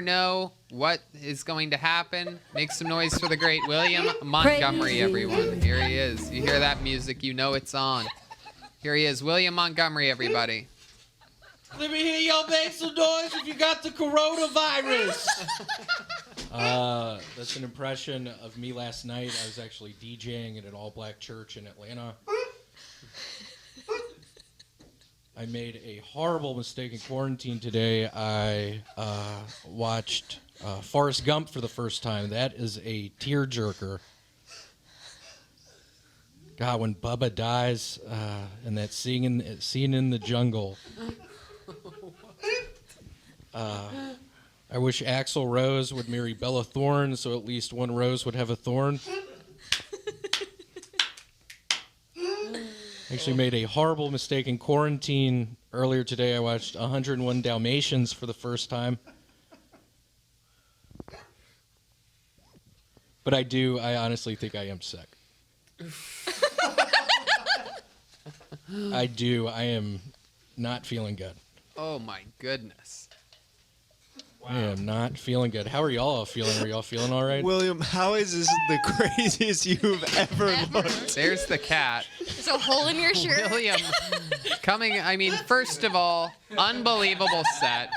know what is going to happen. Make some noise for the great William Montgomery, everyone. Here he is. You hear that music, you know it's on. Here he is, William Montgomery, everybody. Let me hear y'all make some noise if you got the coronavirus. That's an impression of me last night. I was actually DJing at an all-black church in Atlanta. I made a horrible mistake in quarantine today. I watched Forrest Gump for the first time. That is a tearjerker. God, when Bubba dies and that scene in the jungle. I wish Axl Rose would marry Bella Thorne, so at least one rose would have a thorn. Actually made a horrible mistake in quarantine. Earlier today, I watched 101 Dalmatians for the first time. But I honestly think I am sick. I do. I am not feeling good. Oh, my goodness. Wow. I am not feeling good. How are y'all feeling? Are y'all feeling all right? William, how is this the craziest you've ever looked? There's the cat. There's a hole in your shirt. William, first of all, unbelievable set.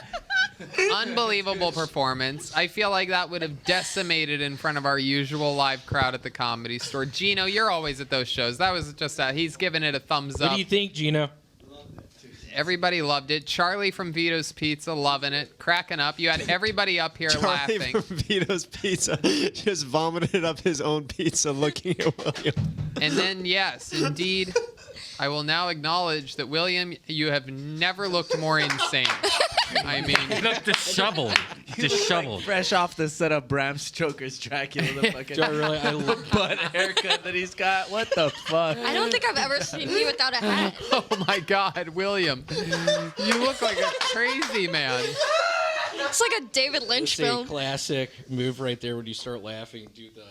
Unbelievable performance. I feel like that would have decimated in front of our usual live crowd at the Comedy Store. Gino, you're always at those shows. That was just he's giving it a thumbs up. What do you think, Gino? Everybody loved it. Charlie from Vito's Pizza loving it, cracking up. You had everybody up here laughing. Charlie from Vito's Pizza just vomited up his own pizza looking at William. And then, yes, indeed, I will now acknowledge that, William, you have never looked more insane. I mean, you look disheveled. Disheveled. Like fresh off the set of Bram Stoker's Dracula, the fucking I look butt haircut that he's got. What the fuck? I don't think I've ever seen you without a hat. Oh my God, William, you look like a crazy man. It's like a David Lynch It's film. a classic move right there when you start laughing. Do the.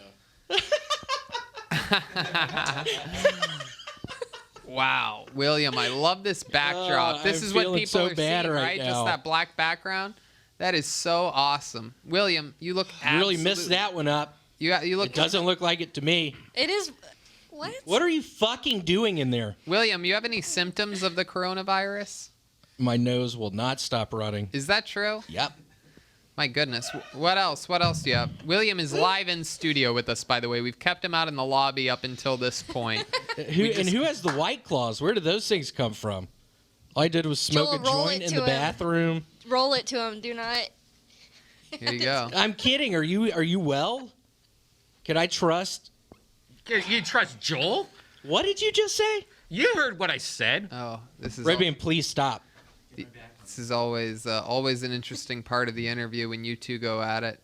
Wow, William, I love this backdrop. This is what people so are bad seeing, right right? now. Just that black background. That is so awesome. William, you look Really messed that one up. You look. It doesn't look like it to me. It is. What? What are you fucking doing in there? William, you have any symptoms of the coronavirus? My nose will not stop running. Is that true? Yep. My goodness. What else? What else do you have? William is live in studio with us, by the way. We've kept him out in the lobby up until this point. Who has the White Claws? Where did those things come from? All I did was smoke Joel, a joint in the bathroom. Roll it to him. Do not. Here you go. I'm kidding. Are you well? Can I trust? You trust Joel? What did you just say? You heard what I said. Oh, this is Redman, please stop. This is always an interesting part of the interview when you two go at it.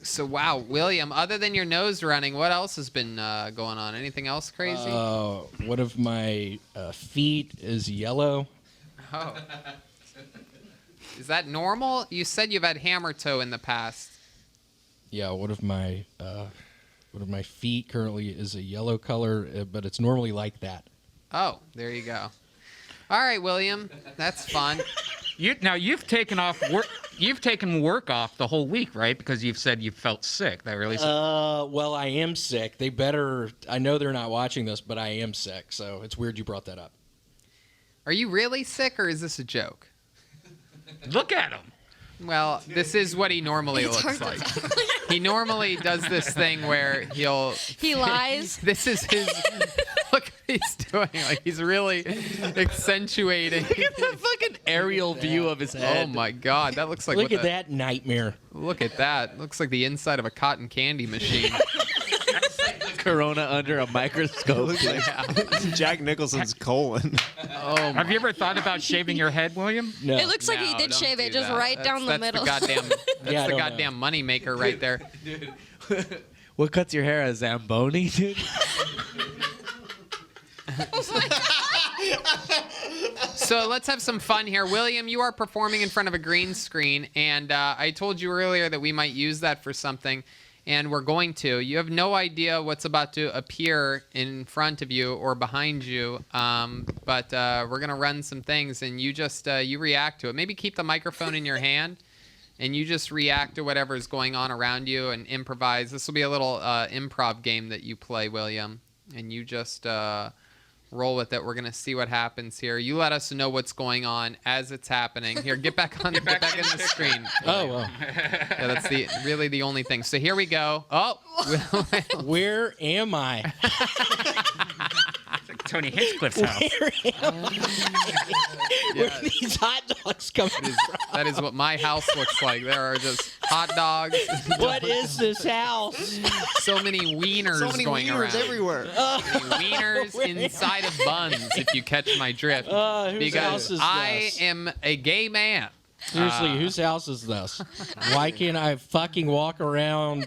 So, wow, William, other than your nose running, what else has been going on? Anything else crazy? One of my feet is yellow. Oh. Is that normal? You said you've had hammer toe in the past. Yeah, one of my feet currently is a yellow color, but it's normally like that. Oh, there you go. All right, William, that's fun. You've taken work. You've taken work off the whole week, right? Because you've said you felt sick. That really. Well, I am sick. They better. I know they're not watching this, but I am sick. So it's weird you brought that up. Are you really sick, or is this a joke? Look at him. Well, this is what he normally looks like. He normally does this thing where he lies. This is his. Look what he's doing. Like he's really accentuating. Look at the fucking aerial view of his head. Oh my God, that looks like. Look at that nightmare. Look at that. Looks like the inside of a cotton candy machine. Corona under a microscope. Looks like Jack Nicholson's colon. Oh, Have you ever thought about shaving your head, William? No. It looks like he No, did don't shave do it just that. right down the middle. That's the goddamn moneymaker right there. Dude, what cuts your hair? A Zamboni, dude? So let's have some fun here. William, you are performing in front of a green screen, and I told you earlier that we might use that for something, and we're going to. You have no idea what's about to appear in front of you or behind you, but we're going to run some things, and you just you react to it. Maybe keep the microphone in your hand and you just react to whatever is going on around you and improvise. This will be a little improv game that you play, William, and you just roll with it. We're gonna see what happens here. You let us know what's going on as it's happening. Here, get back on, get back in the screen. Oh well. Yeah, that's really the only thing. So here we go. Oh, Where am I? Tony Hinchcliffe's house. Where are these hot dogs coming from? that is what my house looks like. There are just hot dogs. What is this house? So many wieners So many going wieners around. everywhere. Wieners inside of buns, if you catch my drift. Whose house Because is I this? am a gay man. Seriously, whose house is this? Why can't I fucking walk around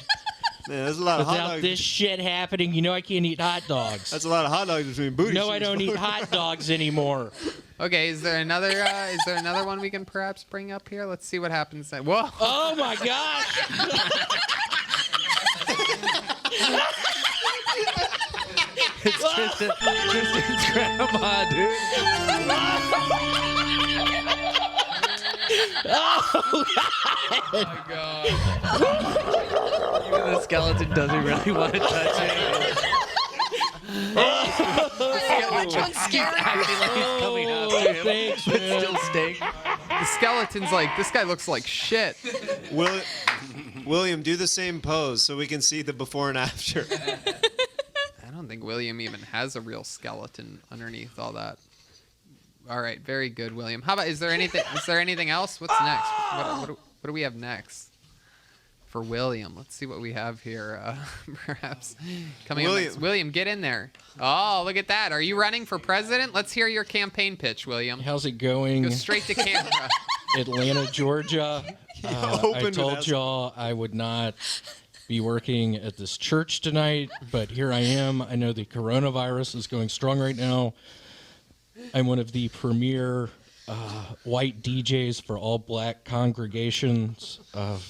Man, there's a lot of hot without dogs. this shit happening? You know I can't eat hot dogs. That's a lot of hot dogs between booty No, I cheeks, don't eat folks. hot dogs anymore. Okay, is there another one we can perhaps bring up here? Let's see what happens then. Whoa! Oh my gosh! Tristan's grandma, dude. Oh my god! Even the skeleton doesn't really want to touch it. Which one's scary? Acting like he's coming out Oh, to him. thanks, But man. still stink. The skeleton's like, this guy looks like shit. William, do the same pose so we can see the before and after. I don't think William even has a real skeleton underneath all that. All right, very good, William. How about, is there anything else? What's next? What do we have next for William? Let's see what we have here. Perhaps coming up William. next. William, get in there. Oh, look at that. Are you running for president? Let's hear your campaign pitch, William. How's it going? Go straight to camera. Atlanta, Georgia. I opened told with y'all I would not be working at this church tonight, but here I am. I know the coronavirus is going strong right now. I'm one of the premier white DJs for all black congregations of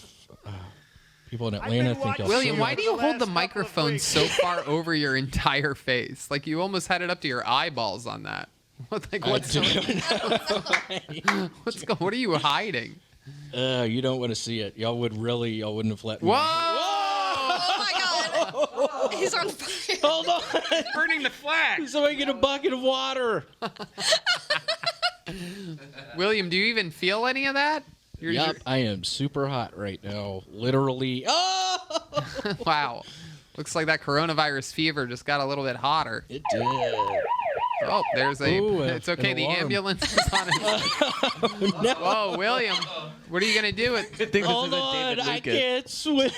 people in Atlanta. I think y'all William, see why it. do you hold the microphone so far over your entire face? Like you almost had it up to your eyeballs on that. What are you hiding? You don't want to see it. Y'all wouldn't have let me. Whoa! Oh my god. He's on fire. Hold on. Burning the flag. Somebody get a bucket of water. William, do you even feel any of that? Yep, I am super hot right now. Literally. Oh! Wow. Looks like that coronavirus fever just got a little bit hotter. It did. Oh, there's a. Ooh, it's okay. an The alarm. ambulance is on its. No. Whoa, William, what are you gonna do? Good thing this Hold isn't on, David I Lucas. can't swim.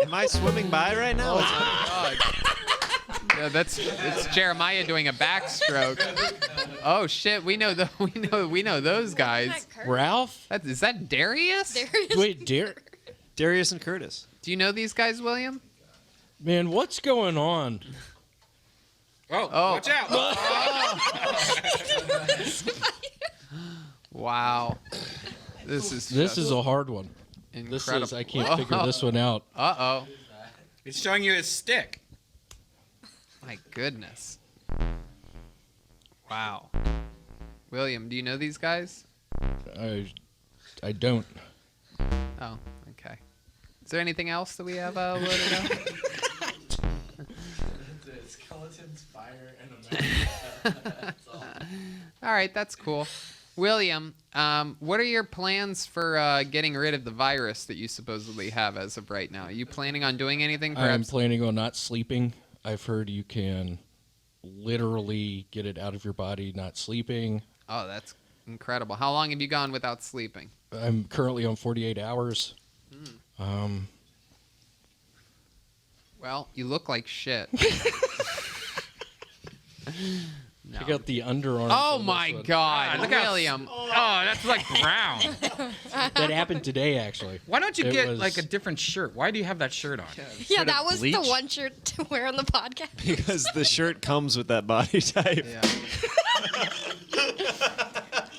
Am I swimming by right now? God. Yeah, it's Jeremiah doing a backstroke. Oh shit, we know those guys. Ralph? Is that Darius? There he is. Wait, dear. Darius and Curtis. Do you know these guys, William? Man, what's going on? Oh, watch out. Wow. This is A hard one. incredible. I can't figure this one out. Uh-oh. It's showing you his stick. My goodness. Wow. William, do you know these guys? I don't. Oh, okay. Is there anything else that we have loaded up? Skeletons, fire, and a All right, that's cool. William, what are your plans for getting rid of the virus that you supposedly have as of right now? Are you planning on doing anything? I'm Perhaps. planning on not sleeping. I've heard you can literally get it out of your body not sleeping. Oh, that's incredible. How long have you gone without sleeping? I'm currently on 48 hours. Well, you look like shit. No. Check out the underarm. Oh on this my one. God, look how- William! Oh, that's like brown. That happened today, actually. Why don't you It get was- like a different shirt? Why do you have that shirt on? Yeah, that was the bleach? one shirt to wear on the podcast. Because the shirt comes with that body type. Yeah.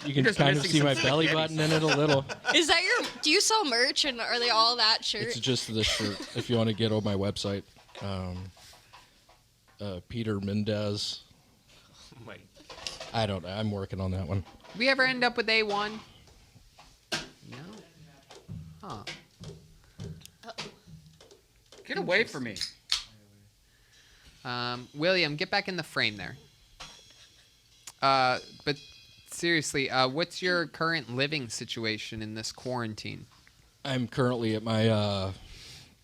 You can just kind of missing see some my belly spaghetti button in it a little. Is that your? Do you sell merch and are they all that shirt? It's just this shirt. If you want to get on my website, Peter Mendez. Wait. I don't know. I'm working on that one. We ever end up with A1? No. Huh. Get away from me. William, get back in the frame there. But seriously, what's your current living situation in this quarantine? I'm currently at my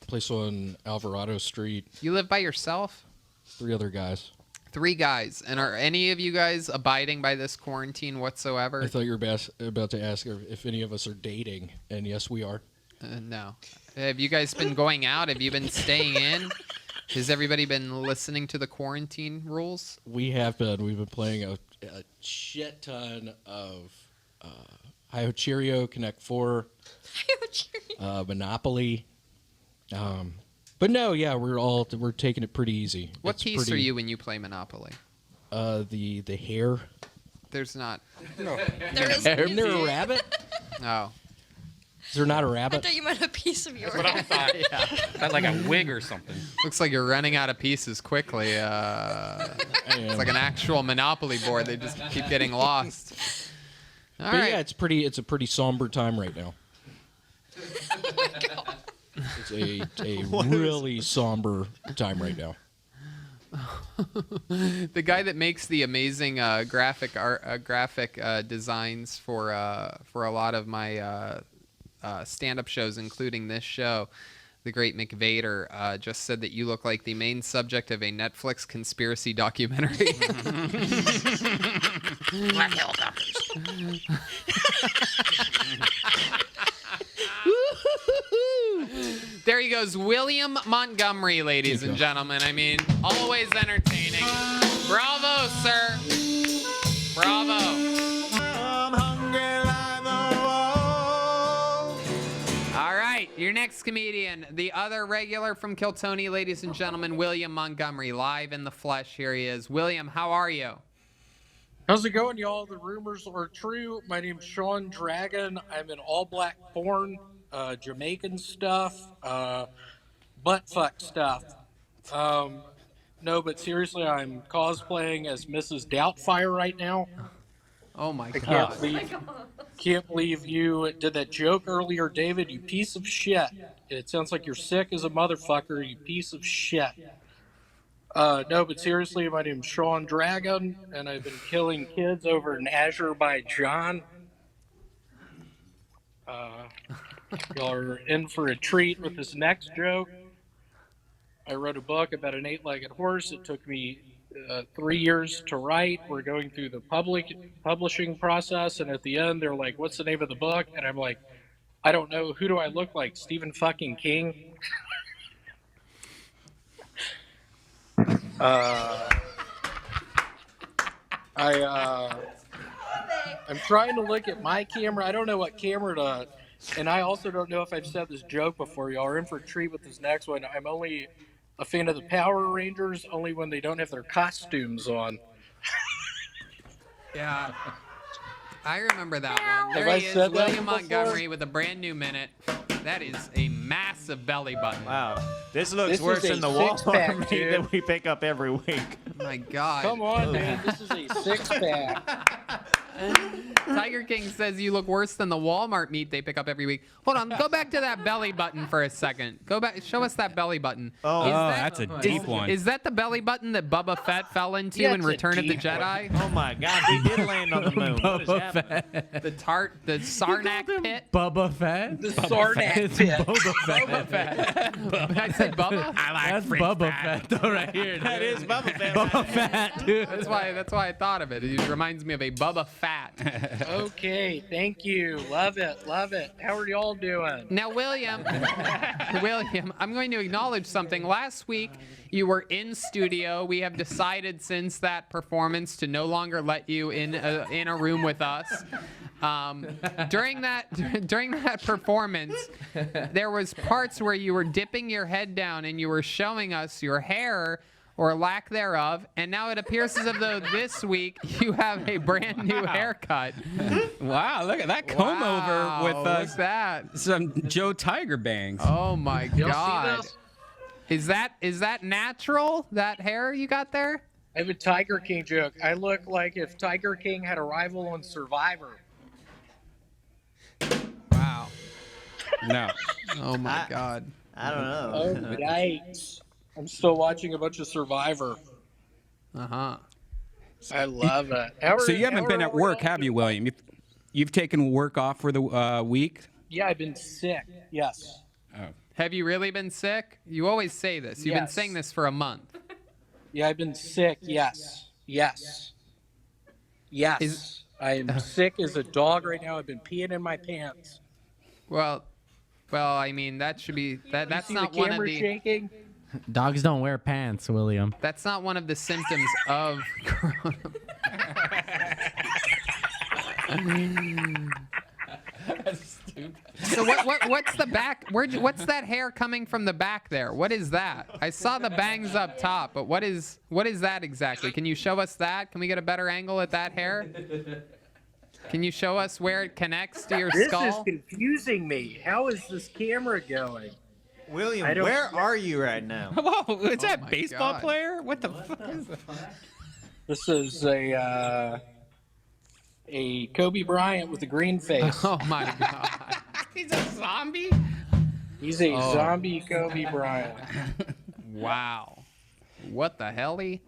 place on Alvarado Street. You live by yourself? 3 other guys. 3 guys. And are any of you guys abiding by this quarantine whatsoever? I thought you were about to ask if any of us are dating, and yes, we are. No. Have you guys been going out? Have you been staying in? Has everybody been listening to the quarantine rules? We have been. We've been playing a shit ton of Hi-Ho Cheerio, Connect 4, Monopoly. But no, yeah, we're taking it pretty easy. What piece are you when you play Monopoly? The hare. There's not. There is. Isn't there a rabbit? Oh. Is there not a I rabbit? thought you meant a piece of your That's what I thought. That like a wig or something. Looks like you're running out of pieces quickly. It's like an actual Monopoly board. They just keep getting lost. All But right. yeah, it's a pretty somber time right now. Oh my god. It's a really somber time right now. The guy that makes the amazing graphic designs for a lot of my stand-up shows, including this show, the great McVader, just said that you look like the main subject of a Netflix conspiracy documentary. Black helicopters. There he goes, William Montgomery, ladies and gentlemen. I mean, always entertaining. Bravo, sir. Bravo. I'm hungry like the wolf. All right, your next comedian, the other regular from Kiltony, ladies and gentlemen, William Montgomery, live in the flesh. Here he is. William, how are you? How's it going, y'all? The rumors are true. My name's Sean Dragon. I'm in all black porn, Jamaican stuff, butt fuck stuff. No, but seriously, I'm cosplaying as Mrs. Doubtfire right now. Oh my I God. can't believe you did that joke earlier, David. You piece of shit. It sounds like you're sick as a motherfucker. You piece of shit. No, but seriously, my name's Sean Dragon, and I've been killing kids over in Azerbaijan. Y'all are in for a treat with this next joke. I wrote a book about an 8-legged horse. It took me 3 years to write. We're going through the publishing process, and at the end, they're like, "What's the name of the book?" And I'm like, "I don't know. Who do I look like? Stephen fucking King?" I'm trying to look at my camera. I don't know what camera to, and I also don't know if I've said this joke before. Y'all are in for a treat with this next one. I'm only a fan of the Power Rangers, only when they don't have their costumes on. Yeah. I remember that one. Have There I he is, said that William before? Montgomery with a brand new minute. That is a massive belly button. Wow, this looks This worse is a than the Walmart six-pack, meat dude. that we pick up every week. My God. Come on, man. This is a 6-pack. Tiger King says you look worse than the Walmart meat they pick up every week. Hold on, go back to that belly button for a second. Go back, show us that belly button. Oh, That's a deep one. Is that the belly button that Bubba Fett fell into Yeah, in it's a Return of the deep Jedi? Oh my God, we did land on the moon. What is happening? The Sarnak pit? Bubba Fett. The Sarnak It's pit. Bubba Fett. I said Bubba? That's Bubba Fett, though, right here. That is Bubba Fett. Bubba Fett, dude. That's why I thought of it. It reminds me of a Bubba Fat. Okay, thank you. Love it, love it. How are y'all doing? Now, William, I'm going to acknowledge something. Last week, you were in studio. We have decided since that performance to no longer let you in a room with us. During that performance, there was parts where you were dipping your head down and you were showing us your hair or lack thereof, and now it appears as though this week you have a brand new haircut. Wow, look at that comb over with look at that. some Joe Tiger bangs. Oh my Y'all God. see this? Is that natural? That hair you got there? I have a Tiger King joke. I look like if Tiger King had a rival on Survivor. Wow. No. Oh my God. I don't know. Oh, yikes. I'm still watching a bunch of Survivor. Uh-huh. I love it. So you haven't been at work, have you, William? You've taken work off for the week? Yeah, I've been sick. Yes. Have you really been sick? You always say this. You've been Yes. saying this for a month. Yeah, I've been sick. Yes. Yes. Yes. I am sick as a dog right now. I've been peeing in my pants. Well, I mean that should be that's See not the one of camera the shaking? Dogs don't wear pants, William. that's not one of the symptoms of corona. So what's the back? What's that hair coming from the back there? What is that? I saw the bangs up top, but what is that exactly? Can you show us that? Can we get a better angle at that hair? Can you show us where it connects to your This skull? is confusing me. How is this camera going? William, I don't- where are you right now? Whoa, is that my baseball God. player? What the fuck is that? This is a Kobe Bryant with a green face. Oh my God. He's a zombie? He's a zombie Kobe Bryant. Wow. What the helly?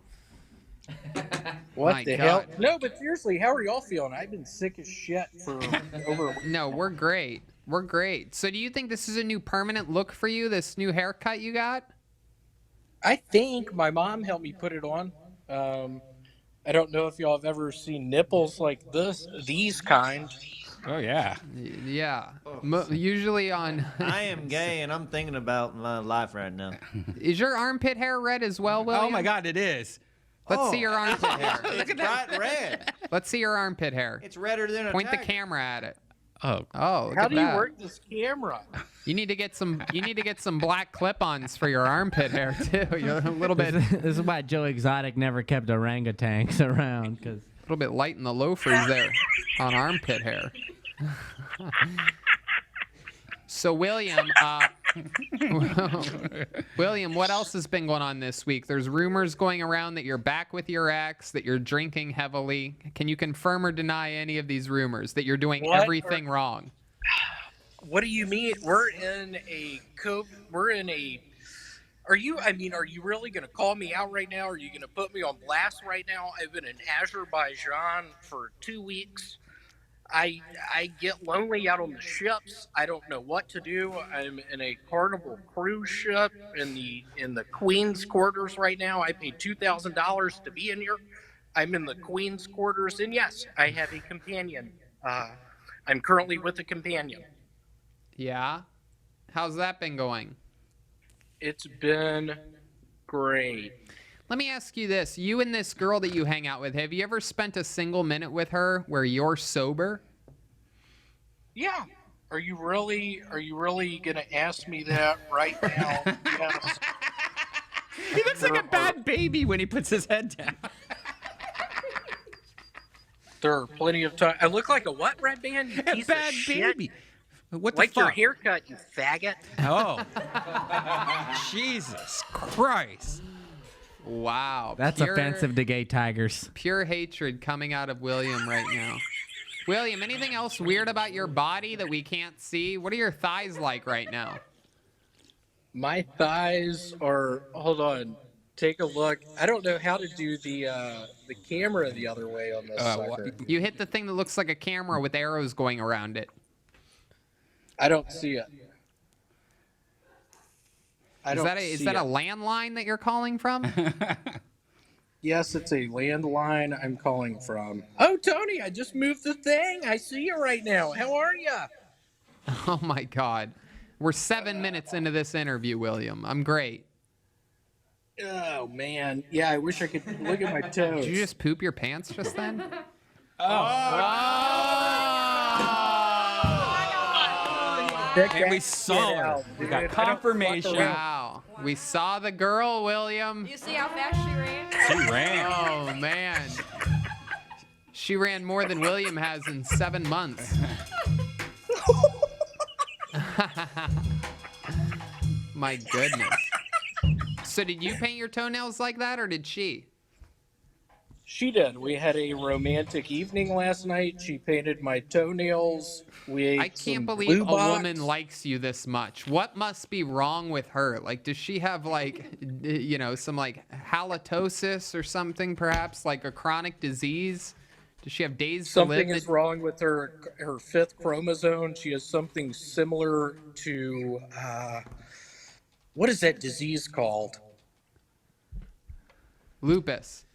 What My the hell? God. No, but seriously, how are y'all feeling? I've been sick as shit for over a week. No, we're great. We're great. So do you think this is a new permanent look for you, this new haircut you got? I think my mom helped me put it on. I don't know if y'all have ever seen nipples like these kind. Oh, yeah. Yeah. Usually on... I am gay and I'm thinking about my life right now. Is your armpit hair red as well, William? Oh, my God, it is. Let's see your armpit hair. It's bright red. Let's see your armpit hair. It's redder than a Point the tiger. camera at it. Oh. Oh, look How at do you that. work this camera? You need to get some black clip-ons for your armpit hair too. You're a little bit This is why Joe Exotic never kept orangutans around, because light in the loafers there on armpit hair. So William, William, what else has been going on this week? There's rumors going around that you're back with your ex, that you're drinking heavily. Can you confirm or deny any of these rumors that you're doing What everything wrong? What do you mean? We're in a Are you really going to call me out right now? Are you going to put me on blast right now? I've been in Azerbaijan for 2 weeks. I get lonely out on the ships. I don't know what to do. I'm in a Carnival cruise ship in the Queen's quarters right now. I paid $2,000 to be in here. I'm in the Queen's quarters, and yes, I have a companion. I'm currently with a companion. Yeah. How's that been going? It's been great. Let me ask you this. You and this girl that you hang out with, have you ever spent a single minute with her where you're sober? Yeah. Are you really gonna ask me that right now? Yes. He looks like a bad baby when he puts his head down. There are plenty of time. I look like a what, Red Band? You A piece bad of shit. baby. What the Like your fuck? haircut, you faggot. Oh. Jesus Christ. Wow. that's offensive to gay tigers. Pure hatred coming out of William right now. William, anything else weird about your body that we can't see? What are your thighs like right now? My thighs are. Hold on. Take a look. I don't know how to do the camera the other way on this sucker. You hit the thing that looks like a camera with arrows going around it. I don't see it. Is that a landline that you're calling from? Yes, it's a landline I'm calling from. Oh, Tony, I just moved the thing. I see you right now. How are you? Oh my God. We're 7 minutes into this interview, William. I'm great. Oh, man. Yeah, I wish I could look at my toes. Did you just poop your pants just then? And we saw her. We got confirmation. Wow. We saw the girl, William. You see how fast she ran? She ran. Oh, man. She ran more than William has in 7 months. My goodness. So did you paint your toenails like that, or did she? She did. We had a romantic evening last night. She painted my toenails. We ate I can't some believe Blue a Box. woman likes you this much. What must be wrong with her? Like, does she have like, some like halitosis or something, perhaps like a chronic disease? Does she have days to Something live? is wrong with her fifth chromosome. She has something similar to what is that disease called? Lupus.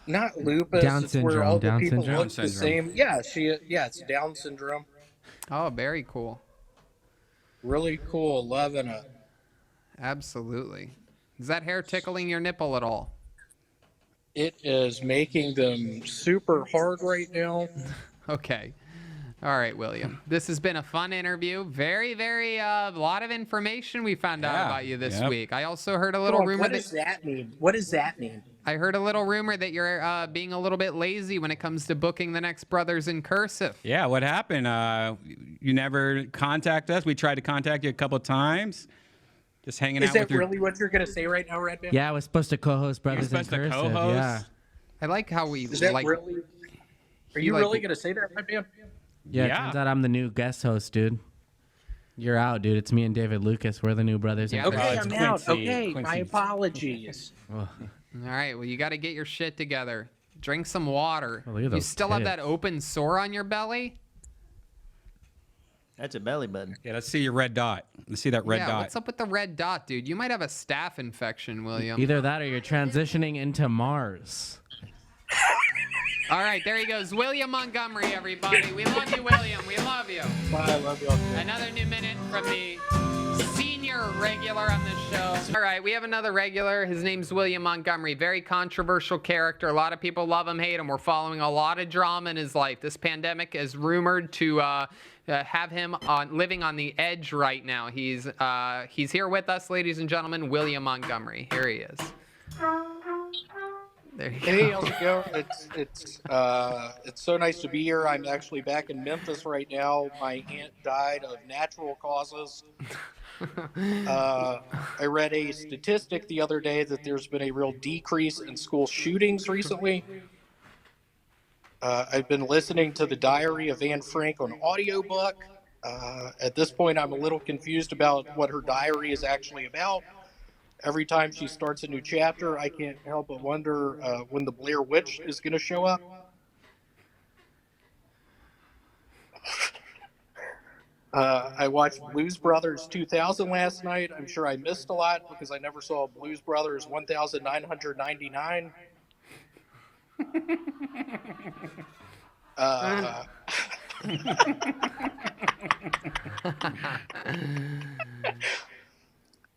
Not lupus. Down it's where syndrome, all the Down people syndrome? look the same. Yeah, it's Down syndrome. Oh, very cool. Really cool. Loving it. Absolutely. Is that hair tickling your nipple at all? It is making them super hard right now. Okay. All right, William. This has been a fun interview. Very, very, lot of information we found out Yeah. about you this Yep. week. I also heard a little rumor What does that mean? What does that mean? I heard a little rumor that you're being a little bit lazy when it comes to booking the next Brothers in Cursive. Yeah, what happened? You never contact us. We tried to contact you a couple times. Just hanging Is out that with your. really what you're going to say right now, Red Band? Yeah, I was supposed to co-host Brothers in supposed to Cursive. co-host? Yeah. I like how we Is that like. really? Are you like- really going to say that, Red Band? Yeah, Yeah. turns out I'm the new guest host, dude. You're out, dude. It's me and David Lucas. We're the new Brothers in Yeah, Cursive. Okay, it's I'm out. Quincy. Okay, my Quincy. apologies. All right, well, you got to get your shit together. Drink some water. Oh, look at You those still have that tits. open sore on your belly? That's a belly button. Yeah, let's see your red dot. Let's see that red yeah, dot. what's up with the red dot, dude? You might have a staph infection, William. Either that or you're transitioning into Mars. All right, there he goes. William Montgomery, everybody. We love you, William. We love you. Bye, I love y'all. Another new minute from the senior regular on this show. All right, we have another regular. His name's William Montgomery. Very controversial character. A lot of people love him, hate him. We're following a lot of drama in his life. This pandemic is rumored to have him living on the edge right now. He's here with us, ladies and gentlemen. William Montgomery. Here he is. There you Hey, go. how's it going? It's so nice to be here. I'm actually back in Memphis right now. My aunt died of natural causes. I read a statistic the other day that there's been a real decrease in school shootings recently. I've been listening to the Diary of Anne Frank on audiobook. At this point, I'm a little confused about what her diary is actually about. Every time she starts a new chapter, I can't help but wonder when the Blair Witch is going to show up. I watched Blues Brothers 2000 last night. I'm sure I missed a lot because I never saw Blues Brothers 1999.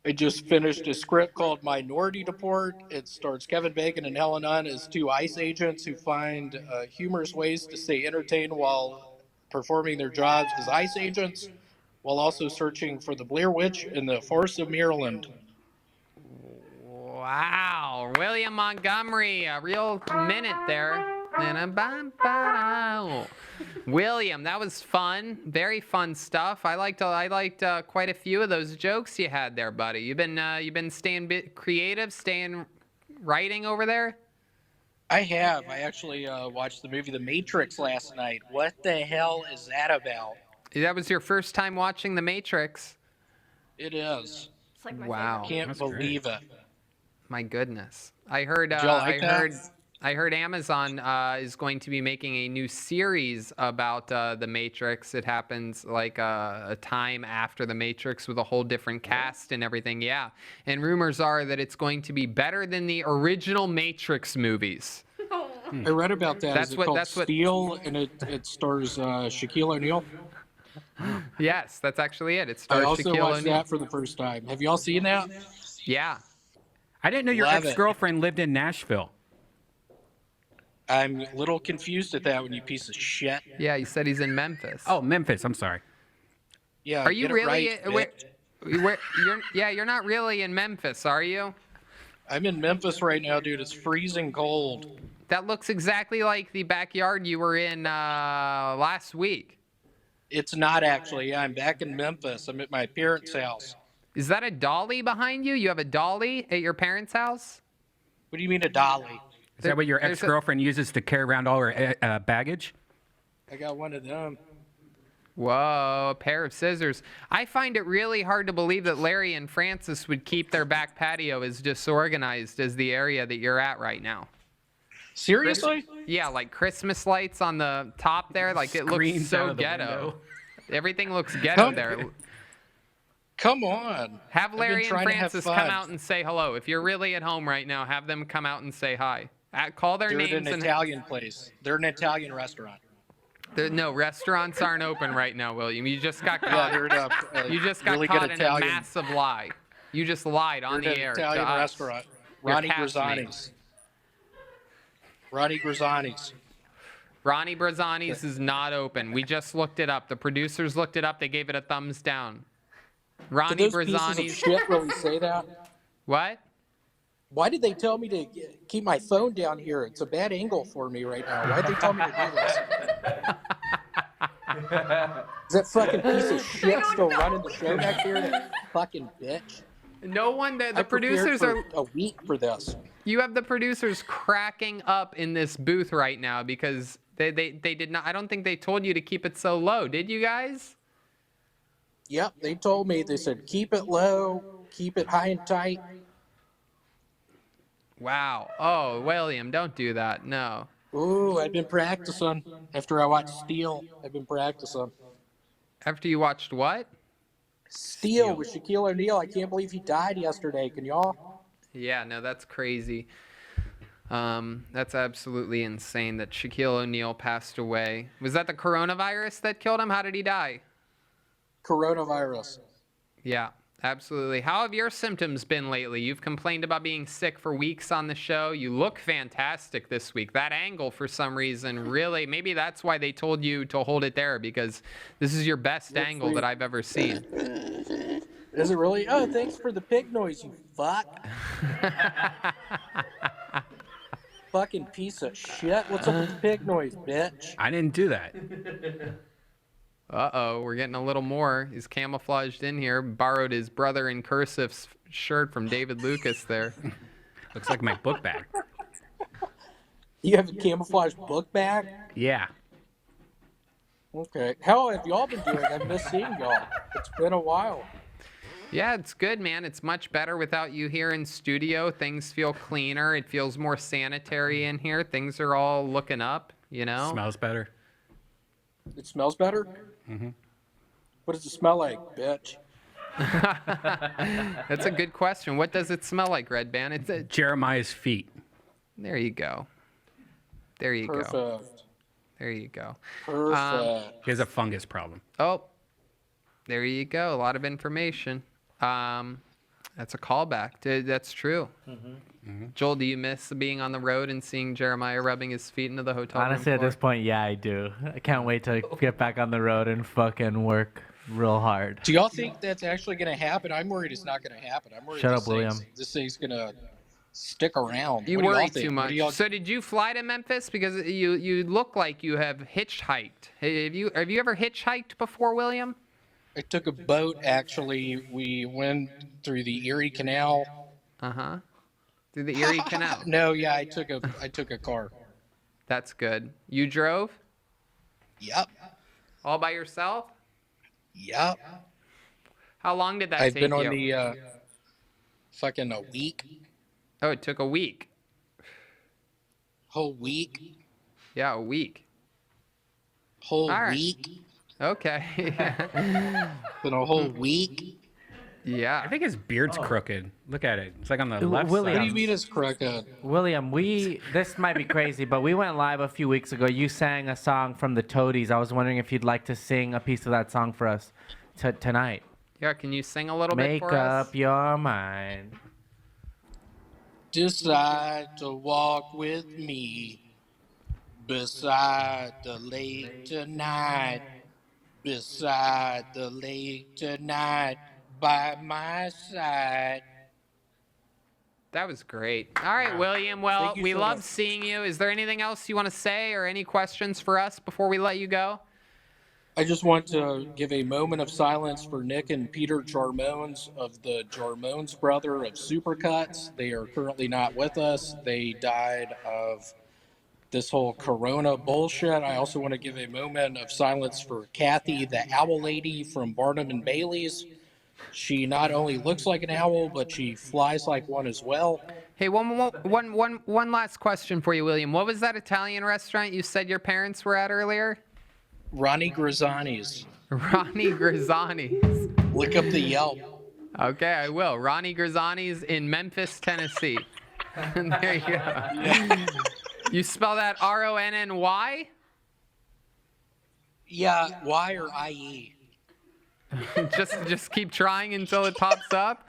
I just finished a script called Minority Report. It stars Kevin Bacon and Helen Hunt as two ICE agents who find humorous ways to stay entertained while performing their jobs as ICE agents, while also searching for the Blair Witch in the forests of Maryland. Wow, William Montgomery, a real minute there. William, that was fun. Very fun stuff. I liked quite a few of those jokes you had there, buddy. You've been staying bit creative, staying writing over there. I have. I actually watched the movie The Matrix last night. What the hell is that about? That was your first time watching The Matrix. It is. It's like my Wow. favorite. Can't That's believe it. My goodness. I heard. Did y'all like that? I heard Amazon is going to be making a new series about the Matrix. It happens like a time after the Matrix with a whole different cast and everything. Yeah, and rumors are that it's going to be better than the original Matrix movies. I read about that. That's Is it what- called that's what- Steel, and it stars Shaquille O'Neal. Yes, that's actually it. It I stars also Shaquille watched O'Neal. that for the first time. Have y'all seen that? Yeah. I didn't know your Love it. ex-girlfriend lived in Nashville. I'm a little confused at that one, you piece of shit. Yeah, you said he's in Memphis. Oh, Memphis. I'm sorry. Yeah. Are you get it really? right, bitch. You're not really in Memphis, are you? I'm in Memphis right now, dude. It's freezing cold. That looks exactly like the backyard you were in last week. It's not actually. Yeah, I'm back in Memphis. I'm at my parents' house. Is that a dolly behind you? You have a dolly at your parents' house? What do you mean a dolly? Is that what your There's a- ex-girlfriend uses to carry around all her baggage? I got one of them. Whoa, a pair of scissors. I find it really hard to believe that Larry and Francis would keep their back patio as disorganized as the area that you're at right now. Seriously? Yeah, like Christmas lights on the top there. Like it looks Screens out so of the ghetto. window. Everything looks ghetto there. Come on. Have I've been Larry and trying to have Francis fun. come out and say hello. If you're really at home right now, have them come out and say hi. Call their They're at names an and Italian place. They're an Italian restaurant. no restaurants aren't open right now, William. You just got Yeah, caught. they're at a You just got really caught good in Italian. a massive lie. You just lied on They're the at air an to Italian us. restaurant. Your Ronnie castmate. Grisani's. Ronnie Grisani's. Ronnie Brazzani's is not open. We just looked it up. The producers looked it up. They gave it a thumbs down. Ronnie Did those pieces of Brazzani's. shit really say that? What? Why did they tell me to keep my phone down here? It's a bad angle for me right now. Why'd they tell me to do this? Is that fucking piece of shit still running the show back here? That fucking bitch. No one. The I prepared producers for are. a week for this. You have the producers cracking up in this booth right now because they did not. I don't think they told you to keep it so low. Did you guys? Yep, they told me. They said keep it low, keep it high and tight. Wow. Oh, William, don't do that. No. Ooh, I've been practicing. After I watched Steel, I've been practicing. After you watched what? Steel with Shaquille O'Neal. I can't believe he died yesterday. Can y'all? Yeah, no, that's crazy. That's absolutely insane that Shaquille O'Neal passed away. Was that the coronavirus that killed him? How did he die? Coronavirus. Yeah, absolutely. How have your symptoms been lately? You've complained about being sick for weeks on the show. You look fantastic this week. That angle, for some reason, really, maybe that's why they told you to hold it there, because this is your best angle that I've ever seen. Is it really? Oh, thanks for the pig noise, you fuck. Fucking piece of shit. What's up with the pig noise, bitch? I didn't do that. Uh-oh, we're getting a little more. He's camouflaged in here. Borrowed his brother in cursive's shirt from David Lucas there. Looks like my book bag. You have a camouflage book bag? Yeah. Okay. How have y'all been doing? I've missed seeing y'all. It's been a while. Yeah, it's good, man. It's much better without you here in studio. Things feel cleaner. It feels more sanitary in here. Things are all looking up, you know? Smells better. It smells better? Mm-hmm. What does it smell like, bitch? That's a good question. What does it smell like, Red Band? It's a... Jeremiah's feet. There you go. There you go. Perfect. There you go. Perfect. He has a fungus problem. Oh, there you go. A lot of information. That's a callback. That's true. Joel, do you miss being on the road and seeing Jeremiah rubbing his feet into the hotel room Honestly, at floor? this point, yeah, I do. I can't wait to get back on the road and fucking work real hard. Do y'all think that's actually going to happen? I'm worried it's not going to happen. I'm worried Shut this up, William. This thing's going to stick around. You What do y'all worry think? too What much. do y'all- So did you fly to Memphis? Because you look like you have hitchhiked. Have you ever hitchhiked before, William? I took a boat, actually. We went through the Erie Canal. Uh-huh. Through the Erie Canal. No, yeah, I took a car. That's good. You drove Yep. all by yourself? Yep. How long did that I've take been you? on the fucking a week. Oh, it took a week. Whole week. Yeah, a week. Whole All right. week. Okay. Been a whole week. Yeah. I think his beard's crooked. Look at it. It's like on the left William. What do side. you mean it's crooked? William, this might be crazy, but we went live a few weeks ago. You sang a song from the Toadies. I was wondering if you'd like to sing a piece of that song for us tonight. Yeah, can you sing a little bit Make for us? up your mind. Decide to walk with me beside the lake tonight. Beside the lake tonight, by my side. That was great. All right, William. Well, Thank you we so love much. seeing you. Is there anything else you want to say or any questions for us before we let you go? I just want to give a moment of silence for Nick and Peter Jarmones of the Jarmones brother of Supercuts. They are currently not with us. They died of this whole corona bullshit. I also want to give a moment of silence for Kathy, the owl lady from Barnum and Bailey's. She not only looks like an owl, but she flies like one as well. Hey, one last question for you, William. What was that Italian restaurant you said your parents were at earlier? Ronnie Grizzani's. Ronnie Grizzani's. Look up the Yelp. Okay, I will. Ronnie Grizzani's in Memphis, Tennessee. There you go. Yeah. You spell that Ronny? Yeah, Y or IE. just keep trying until it pops up.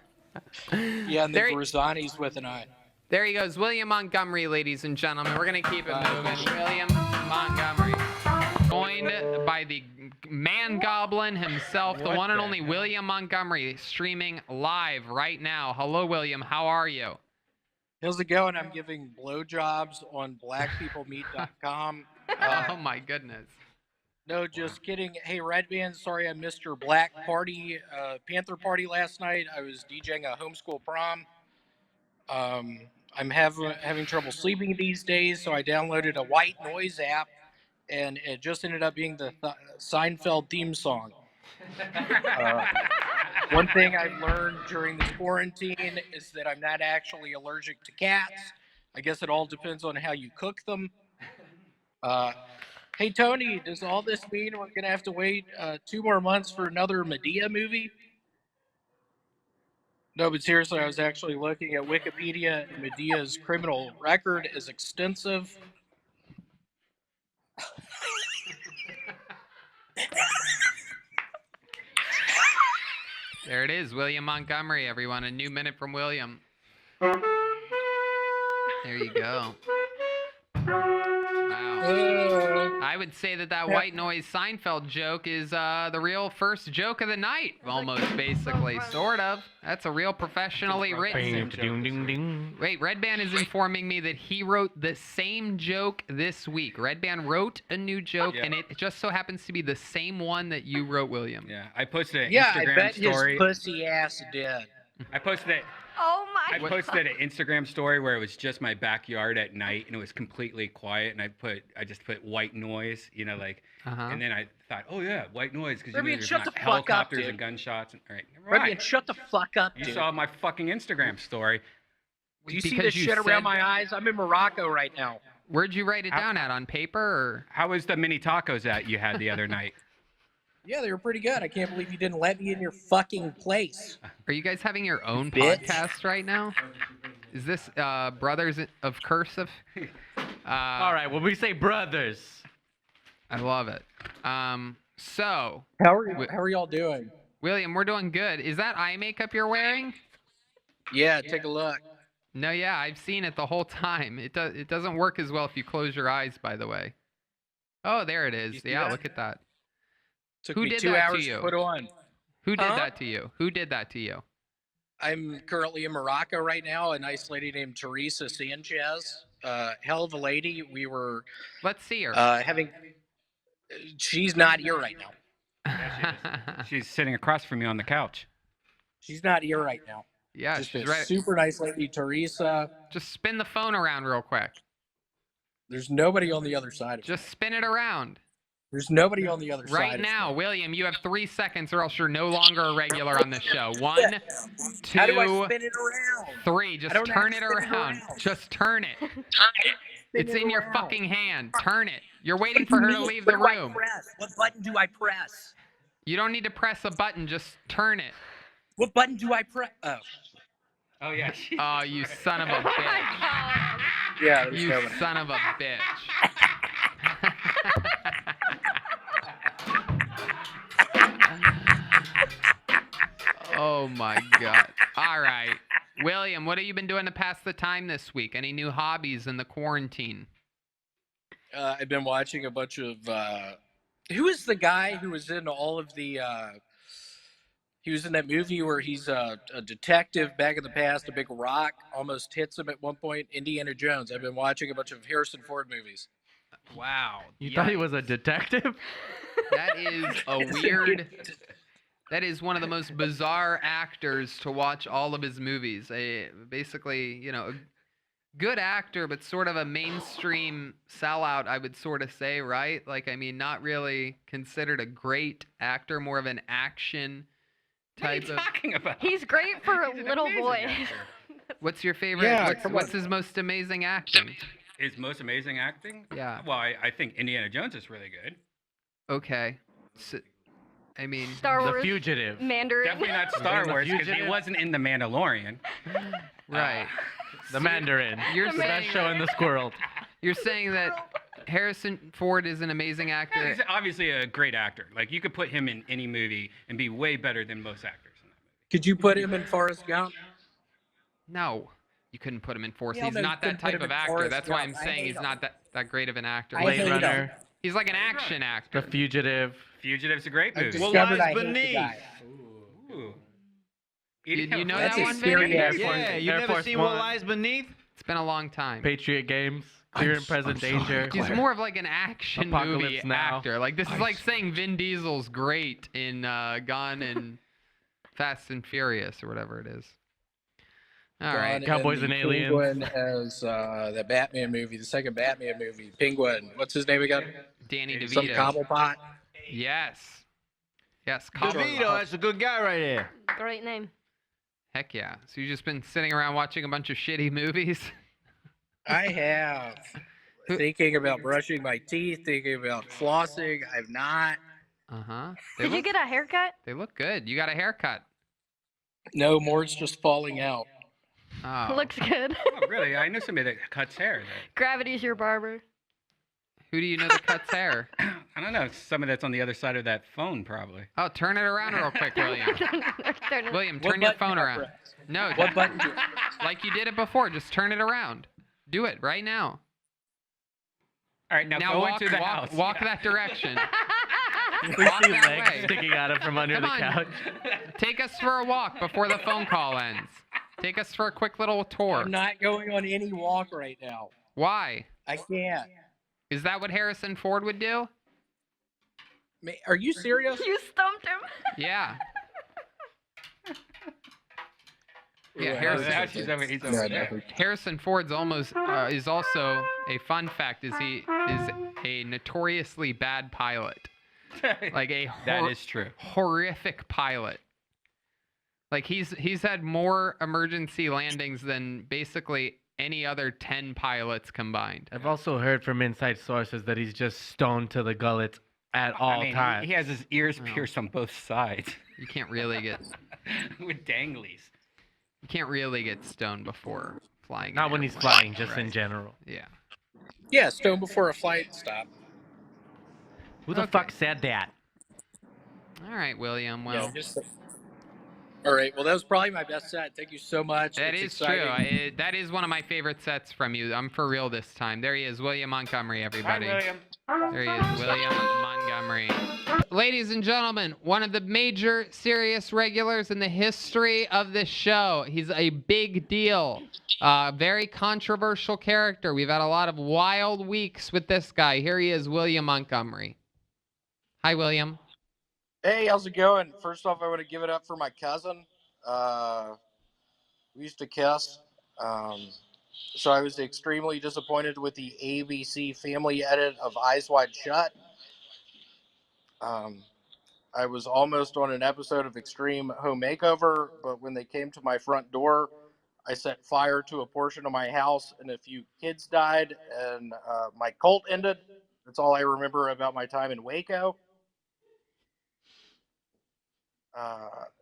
Yeah, and the Grizzani's with an I. There he goes, William Montgomery, ladies and gentlemen. We're gonna keep it moving. William Montgomery, joined by the man goblin himself, the one and only William Montgomery, streaming live right now. Hello, William. How are you? How's it going? I'm giving blowjobs on blackpeoplemeet.com. Oh my goodness. No, just kidding. Hey, Red Band, sorry I missed your Black Party, Panther Party last night. I was DJing a homeschool prom. I'm having trouble sleeping these days, so I downloaded a white noise app, and it just ended up being the Seinfeld theme song. One thing I've learned during this quarantine is that I'm not actually allergic to cats. I guess it all depends on how you cook them. Hey, Tony, does all this mean we're going to have to wait 2 more months for another Medea movie? No, but seriously, I was actually looking at Wikipedia, and Medea's criminal record is extensive. There it is, William Montgomery, everyone. A new minute from William. There you go. Wow. I would say that white noise Seinfeld joke is the real first joke of the night, almost, basically. Sort of. That's a real professionally written joke. Wait, Red Band is informing me that he wrote the same joke this week. Red Band wrote a new joke, and it just so happens to be the same one that you wrote, William. Yeah, I posted an I Instagram bet story. his pussy ass did. I posted it. Oh my I posted an Instagram story where it was just my backyard at night and it was completely quiet, and I just put white noise, and then I thought, oh yeah, white noise because there's shut not the fuck up, helicopters dude. and gunshots. All right, Rebbian, shut the fuck up, You dude. saw my fucking Instagram story. Do you see Because this you shit said- around my eyes? I'm in Morocco right now. Where'd you write it down at? On paper? Or? How was the mini tacos that you had the other night? Yeah, they were pretty good. I can't believe you didn't let me in your fucking place. Are you guys having your own Bitch. podcast right now? Is this Brothers of Cursive? All right, when we say brothers. I love it. So, How are y'all doing? William, we're doing good. Is that eye makeup you're wearing? Yeah, take a look. No, yeah, I've seen it the whole time. It doesn't work as well if you close your eyes, by the way. Oh, there it is. You see Yeah, that? look at that. Took Who me did 2 that to hours you? to put on. Who did Huh? that to you? Who did that to you? I'm currently in Morocco right now. A nice lady named Teresa Sanchez. Hell of a lady. We were Let's see her. having. She's not here right now. She's sitting across from me on the couch. She's not here right now. Yeah, Just she's a right. super nice lady, Teresa. Just spin the phone around real quick. There's nobody on the other side of it. Just spin it around. There's nobody on the other side. Right of now, it. William, you have 3 seconds or else you're no longer a regular on this show. 1, How do I 2, spin it around? 3. Just I don't turn have it to spin it around. around. Just turn it. It's it in your around. fucking hand. Turn it. You're waiting What for do her you to mean? leave What the do I room. press? What button do I press? You don't need to press a button. Just turn it. What button do I press? Oh. Oh yeah. Oh, you son of a bitch. Yeah, You son of a bitch. Oh my God. All right. William, what have you been doing to pass the time this week? Any new hobbies in the quarantine? I've been watching a bunch of. Who is the guy who was in all of the? He was in that movie where he's a detective back in the past. A big rock almost hits him at one point. Indiana Jones. I've been watching a bunch of Harrison Ford movies. Wow. You thought he Yikes. was a detective? That is a weird. That is one of the most bizarre actors to watch all of his movies. Basically, a good actor, but sort of a mainstream sellout, I would sort of say, right? Like, I mean, not really considered a great actor, more of an action type What are you talking about? He's great for He's an little amazing boys. actor. What's your favorite? Yeah, what's his most amazing acting? His most amazing acting? Yeah. Well, I think Indiana Jones is really good. Okay. So, I mean, Star The Wars. Fugitive. Mandarin. Definitely not Star in The Wars because he Fugitive? wasn't in The Mandalorian. right. The Mandarin. You're the best show in this world. You're saying that Harrison Ford is an amazing Yeah, actor. he's obviously a great actor. Like, you could put him in any movie and be way better than most actors in that movie. Could you put him in Forrest Gump? No, you couldn't put him in Force. Yeah, He's no, you not that couldn't put type him of in actor. Forrest That's why I'm Gump. I saying hate he's him. not that great of an actor. I Blade hate Runner. He's like an action actor. The Fugitive. Fugitive's a great I movie. discovered I hate the beneath? guy. Ooh. You know That's that a one, serious- Vinny? Air Force- Yeah, you've Air never Force seen What One. Lies Beneath? It's been a long time. Patriot Games. Fear and Present Danger. He's more of like an action movie Apocalypse Now. actor. Like this is like saying Vin Diesel's great in Gone and Fast and Furious or whatever it is. All right. Cowboys and Aliens. Penguin has the Batman movie, the second Batman movie. Penguin. What's his name again? Danny Some DeVito. Cobblepot. Yes. Yes. DeVito, that's a good guy right there. Great name. Heck yeah. So you've just been sitting around watching a bunch of shitty movies? I have. Thinking about brushing my teeth, thinking about flossing. I've not. Uh-huh. Did you get a haircut? They look good. You got a haircut. No, more's just falling out. Oh. Looks good. Oh, really? I know somebody that cuts hair. Gravity's your barber. Who do you know that cuts hair? I don't know. Somebody that's on the other side of that phone, probably. Oh, turn it around real quick, William. William, turn your What phone button do I around. press? No, What button? like you did it before. Just turn it around. Do it right now. All right, now go walk, into the walk, house. walk Yeah. that direction. We Walk see that legs way. sticking out of from under Come the on. couch. Take us for a walk before the phone call ends. Take us for a quick little tour. I'm not going on any walk right now. Why? I can't. Is that what Harrison Ford would do? Are you serious? You stumped him. Yeah. Yeah, Yeah, Harrison. Now she's over, he's No, over no. there. Harrison Ford's almost is also a fun fact. Is he is a notoriously bad pilot, like a That is true. horrific pilot. Like he's had more emergency landings than basically any other 10 pilots combined. I've also heard from inside sources that he's just stoned to the gullets at all I mean, times. he has his ears pierced on both sides You can't really get with danglies. you can't really get stoned before flying. an Not when he's airplane. flying, just in Right. general. Yeah. Yeah, stone before a flight stop. Who the fuck said that? All right, William. Well, Yeah, just. All right. Well, that was probably my best set. Thank you so much. that It's is true. exciting. That is one of my favorite sets from you. I'm for real this time. There he is, William Montgomery, Hi, everybody. William. There he is, William Montgomery. Ladies and gentlemen, one of the major serious regulars in the history of this show. He's a big deal. Very controversial character. We've had a lot of wild weeks with this guy. Here he is, William Montgomery. Hi, William. Hey, how's it going? First off, I want to give it up for my cousin. We used to kiss. So I was extremely disappointed with the ABC family edit of Eyes Wide Shut. I was almost on an episode of Extreme Home Makeover, but when they came to my front door, I set fire to a portion of my house and a few kids died, and my cult ended. That's all I remember about my time in Waco.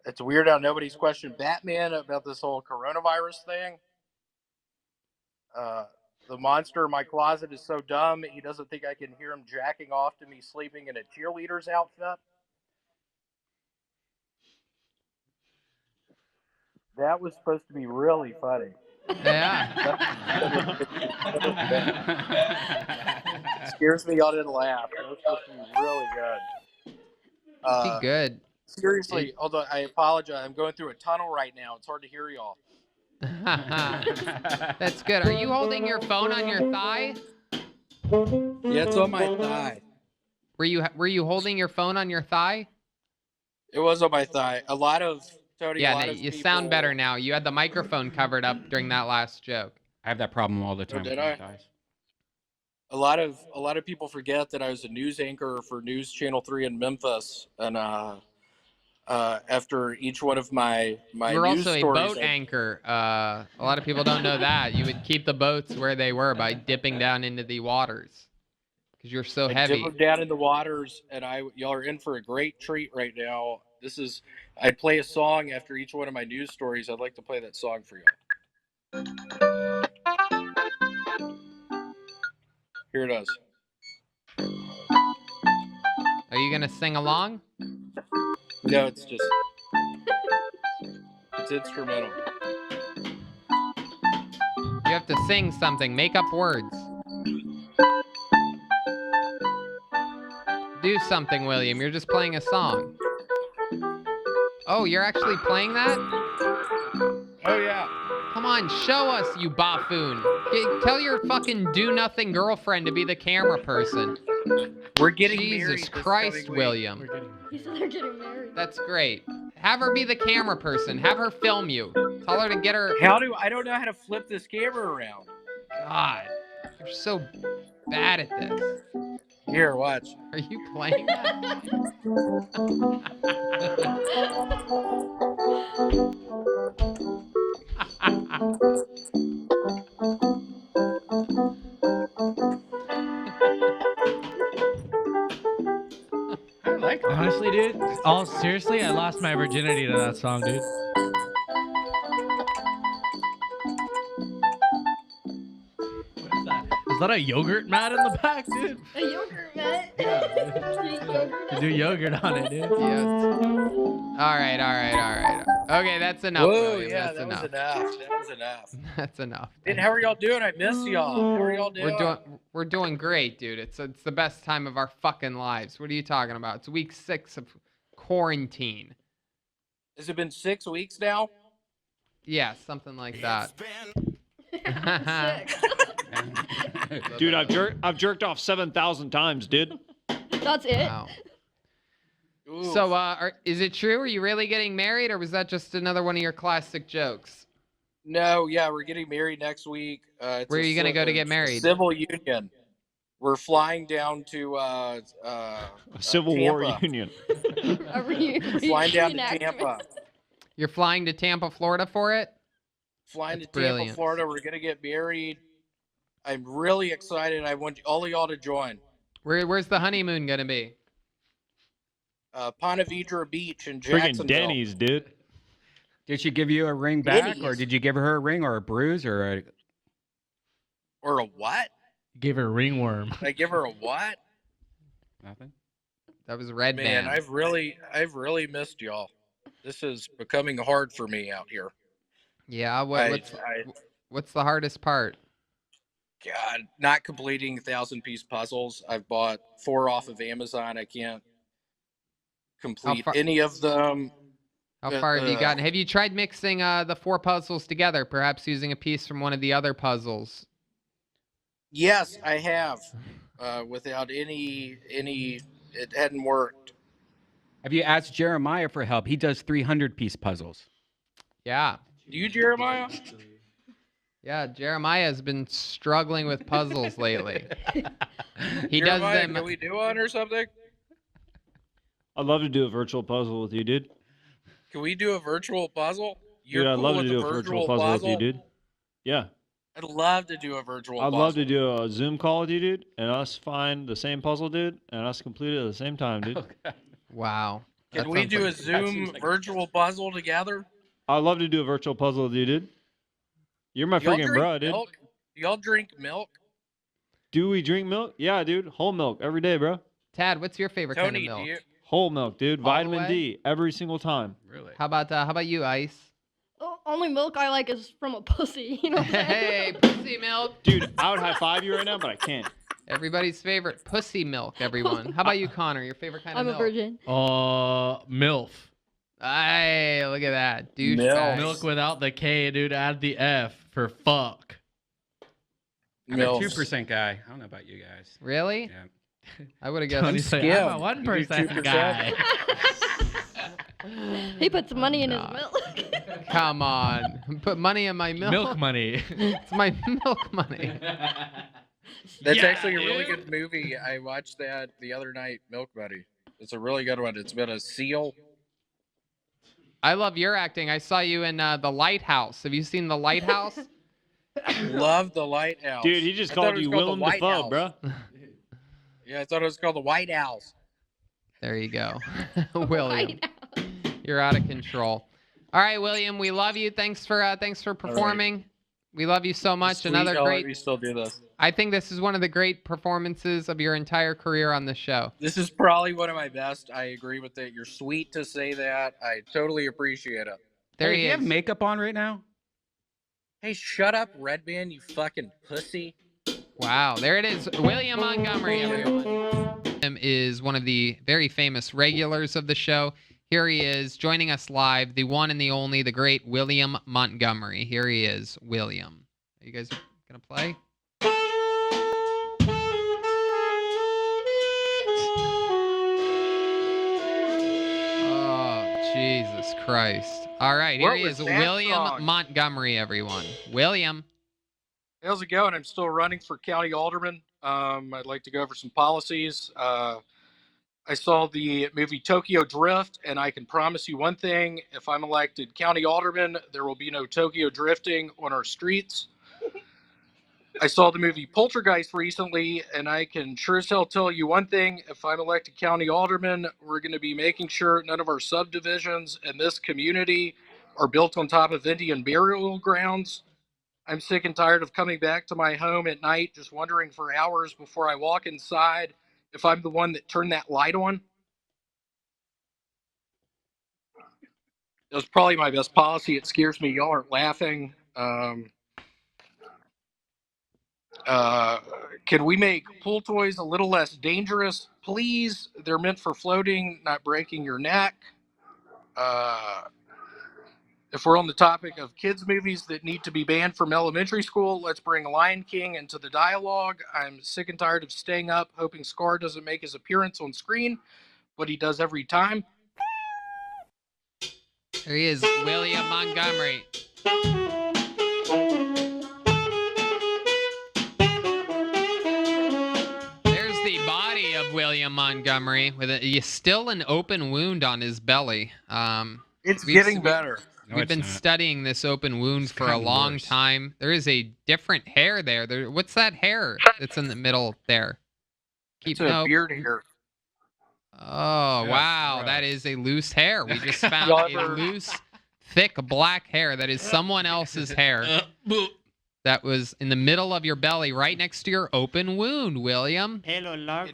It's weird how nobody's questioned Batman about this whole coronavirus thing. The monster in my closet is so dumb, he doesn't think I can hear him jacking off to me sleeping in a cheerleader's outfit. That was supposed to be really funny. Yeah. Scares me y'all didn't laugh. That was supposed to be really good. Be good. Seriously, although I apologize, I'm going through a tunnel right now. It's hard to hear y'all. That's good. Are you holding your phone on your thigh? Yeah, it's on my thigh. Were you holding your phone on your thigh? It was on my thigh. A lot of Tony. Yeah, a lot no, of you people, sound better now. You had the microphone covered up during that last joke. I have that problem all the Oh, time. did with my I? thighs. A lot of people forget that I was a news anchor for News Channel 3 in Memphis, and after each one of my You were news also a stories, boat anchor. A lot of people don't know that. You would keep the boats where they were by dipping down into the waters because you're so I heavy. dip them down in the waters, and y'all are in for a great treat right now. I play a song after each one of my news stories. I'd like to play that song for y'all. Here it is. Are you gonna sing along? No, it's instrumental. You have to sing something. Make up words. Do something, William. You're just playing a song. Oh, you're actually playing that? Oh yeah. Come on, show us, you buffoon. Tell your fucking do-nothing girlfriend to be the camera person. We're getting married Jesus this Christ, coming week. William. He said they're getting married. That's great. Have her be the camera person. Have her film you. Tell her to get her... I don't know how to flip this camera around. God, you're so bad at this. Here, watch. Are you playing that? I like that. Honestly, dude, all seriously, I lost my virginity to that song, dude. What is that? Is that a yogurt mat in the back, dude? A yogurt, man. To do yogurt on it, dude. Yeah. All right. Okay, that's enough. Whoa, William. yeah, That's that enough. was enough. That's enough. And how are y'all doing? I miss y'all. How are y'all doing? We're doing great, dude. It's the best time of our fucking lives. What are you talking about? It's week 6 of quarantine. Has it been 6 weeks now? Yeah, something like that. Dude, I've jerked off 7,000 times, dude. That's it. Wow. Ooh. So, is it true? Are you really getting married, or was that just another one of your classic jokes? No, yeah, we're getting married next week. Where are you gonna go to get married? Civil union. We're flying down to Civil War Tampa. Union. Flying down to Tampa. You're flying to Tampa, Florida for it? Flying That's to Tampa, brilliant. Florida. We're gonna get married. I'm really excited. I want all of y'all to join. Where's the honeymoon gonna be? Ponte Vedra Beach in Freaking Jacksonville. Denny's, dude. Did she give you a ring back, or Denny's. did you give her a ring or a bruise or a... Or a what? Gave her ringworm. Did I give her a what? nothing? That was Red Man, Band. I've really missed y'all. This is becoming hard for me out here. Yeah, I- what's the hardest part? God, not completing 1,000-piece puzzles. I've bought 4 off of Amazon. I can't complete far- any of them. How far have you gotten? Have you tried mixing the 4 puzzles together, perhaps using a piece from one of the other puzzles? Yes, I have. Without any, it hadn't worked. Have you asked Jeremiah for help? He does 300-piece puzzles. Yeah. Do you, Jeremiah? Yeah, Jeremiah has been struggling with puzzles lately. He does Jeremiah, them. Can we do one or something? I'd love to do a virtual puzzle with you, dude. Can we do a virtual puzzle? You're Dude, I'd cool love to with do a virtual puzzle with you, dude. Yeah. I'd love to do a virtual I'd puzzle. love to do a Zoom call with you, dude, and us find the same puzzle, dude, and us complete it at the same time, dude. Wow. Can That we sounds do like- a Zoom virtual puzzle together? I'd love to do a virtual puzzle with you, dude. You're my Y'all freaking drink bro, dude. milk? Y'all drink milk? Do we drink milk? Yeah, dude. Whole milk every day, bro. Tad, what's your favorite Tony, kind of do milk? you? Whole milk, dude. All the Vitamin way? D every single time. Really? How about you, Ice? Only milk I like is from a pussy. You know what I'm saying? Hey, pussy milk. Dude, I would high five you right now, but I can't. Everybody's favorite pussy milk, everyone. How about you, Connor? Your favorite kind I'm of a milk? virgin. MILF. Hey, look at that. Milk. Douchebag. Milk without the K, dude. Add the F for fuck. I'm a Milfs. 2% guy. I don't know about you guys. Really? Yeah. I would have guessed. Tony said, I'm a 1% guy. He put some money in his milk. Come on. Put money in my milk. Milk money. It's my milk money. That's actually a really good movie. I watched that the other night, Milk Buddy. It's a really good one. It's about a seal. I love your acting. I saw you in The Lighthouse. Have you seen The Lighthouse? Love The Lighthouse. Dude, he just I thought called it was you called The Willem White Dafoe, House. bro. Yeah, I thought it was called The White House. There you go. William. You're out of control. All right, William, we love you. Thanks for performing. We love you so much. Sweet, Another y'all let great. me still do this. I think this is one of the great performances of your entire career on the show. This is probably one of my best. I agree with it. You're sweet to say that. I totally appreciate it. There Hey, he do you is. have makeup on right now? Hey, shut up, Redman, you fucking pussy. Wow, there it is. William Montgomery, everyone. Him is one of the very famous regulars of the show. Here he is, joining us live, the one and the only, the great William Montgomery. Here he is, William. Are you guys gonna play? Oh, Jesus Christ. All right, here What he was is, that William song? Montgomery, everyone. William. How's it going? I'm still running for county alderman. I'd like to go over some policies. I saw the movie Tokyo Drift, and I can promise you one thing. If I'm elected county alderman, there will be no Tokyo drifting on our streets. I saw the movie Poltergeist recently, and I can sure as hell tell you one thing. If I'm elected county alderman, we're going to be making sure none of our subdivisions in this community are built on top of Indian burial grounds. I'm sick and tired of coming back to my home at night just wondering for hours before I walk inside if I'm the one that turned that light on. It was probably my best policy. It scares me. Y'all aren't laughing. Can we make pool toys a little less dangerous, please? They're meant for floating, not breaking your neck. If we're on the topic of kids' movies that need to be banned from elementary school, let's bring Lion King into the dialogue. I'm sick and tired of staying up, hoping Scar doesn't make his appearance on screen, but he does every time. There he is, William Montgomery. There's the body of William Montgomery with still an open wound on his belly. It's We've- getting better. No, We've it's been not. studying this open wound for a gotten long worse. time. There is a different hair there. What's that hair that's in the middle there? It's a beard hair. Oh, Yeah, wow. gross. That is a loose hair. We just found Y'all a ever- loose, thick black hair that is someone else's hair that was in the middle of your belly right next to your open wound, William. It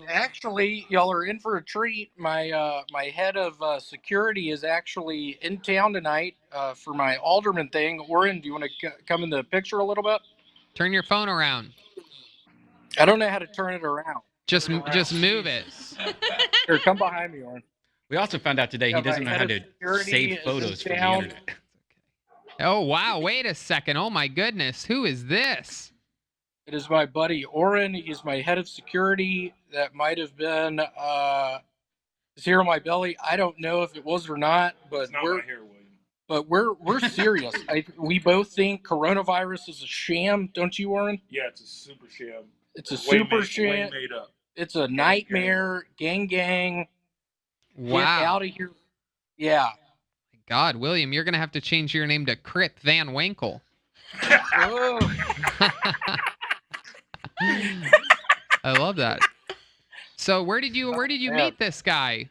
actually, y'all are in for a treat. My my head of security is actually in town tonight for my alderman thing. Warren, do you want to come in the picture a little bit? Turn your phone around. I don't know how to turn it around. Just move it. Here, come behind me, Warren. We also found out today Yeah, he doesn't my know head how of to security save is photos from the down. internet. Oh, wow. Wait a second. Oh, my goodness. Who is this? It is my buddy Oren. He's my head of security. That might have been is here on my belly. I don't know if it was or not, but we're serious. We both think coronavirus is a sham, don't you, Oren? Yeah, it's a super sham. It's a Way super made- sham. way made up. It's a nightmare. Gang. Get Wow. out of here. Yeah. God, William, you're going to have to change your name to Crip Van Winkle. Oh. I love that. So where did you meet this guy?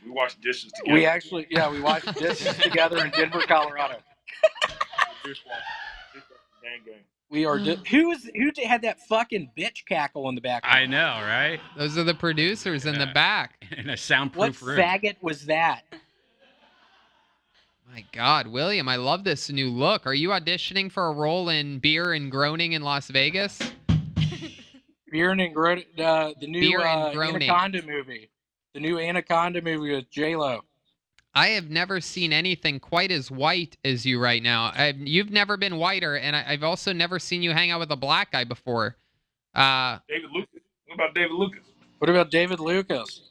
We washed dishes together. We actually, we watched dishes together in Denver, Colorado. Dishwasher. Gang gang. We are. Who had that fucking bitch cackle in the background? I know, right? Those are the producers in the Yeah. back. In a What soundproof room. faggot was that? My God, William, I love this new look. Are you auditioning for a role in Beer and Groaning in Las Vegas? Beer and Groaning, the new Beer and Groaning. Anaconda movie. The new Anaconda movie with J-Lo. I have never seen anything quite as white as you right now. You've never been whiter, and I've also never seen you hang out with a black guy before. David Lucas. What about David Lucas? What about David Lucas?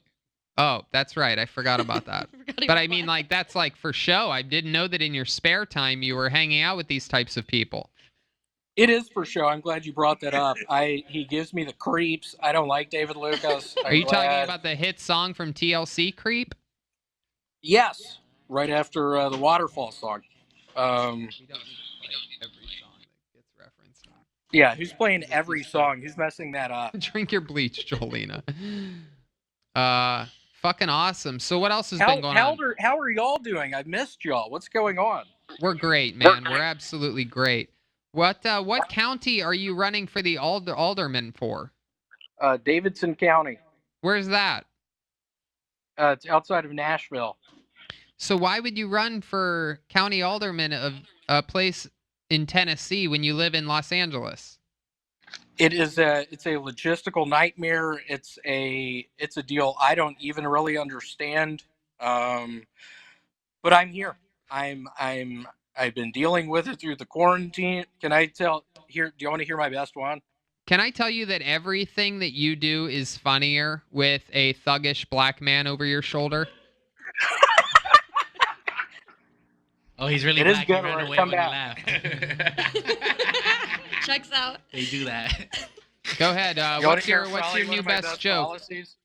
Oh, that's right. I forgot about that. But I mean, like, that's like for show. I didn't know that in your spare time you were hanging out with these types of people. It is for show. I'm glad you brought that up. He gives me the creeps. I don't like David Lucas. Are you talking about the hit song from TLC, Creep? Yes, right after the Waterfall song. We don't need to play every song that gets referenced. Yeah, who's playing every song? Who's messing that up? Drink your bleach, Jolena. Fucking awesome. So what else has been going on? How are y'all doing? I missed y'all. What's going on? We're great, man. We're absolutely great. What county are you running for the alderman for? Davidson County. Where's that? It's outside of Nashville. So why would you run for county alderman of a place in Tennessee when you live in Los Angeles? It's a logistical nightmare. It's a deal I don't even really understand. But I'm here. I've been dealing with it through the quarantine. Can I tell here? Do you want to hear my best one? Can I tell you that everything that you do is funnier with a thuggish black man over your shoulder? Oh, he's really It is black. good He ran when it away come when he back. laughed. Checks out. They do that. Go ahead. You wanna What's hear your probably new one of my best joke? policies?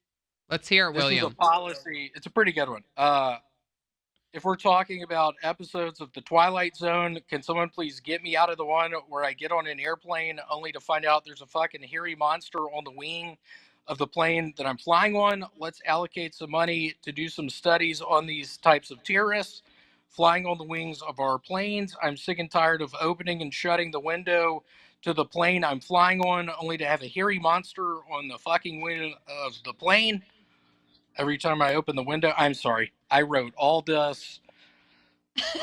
Let's hear it, This is William. a policy. It's a pretty good one. If we're talking about episodes of The Twilight Zone, can someone please get me out of the one where I get on an airplane only to find out there's a fucking hairy monster on the wing of the plane that I'm flying on? Let's allocate some money to do some studies on these types of terrorists flying on the wings of our planes. I'm sick and tired of opening and shutting the window to the plane I'm flying on only to have a hairy monster on the fucking wing of the plane. Every time I open the window, I'm sorry. I wrote all this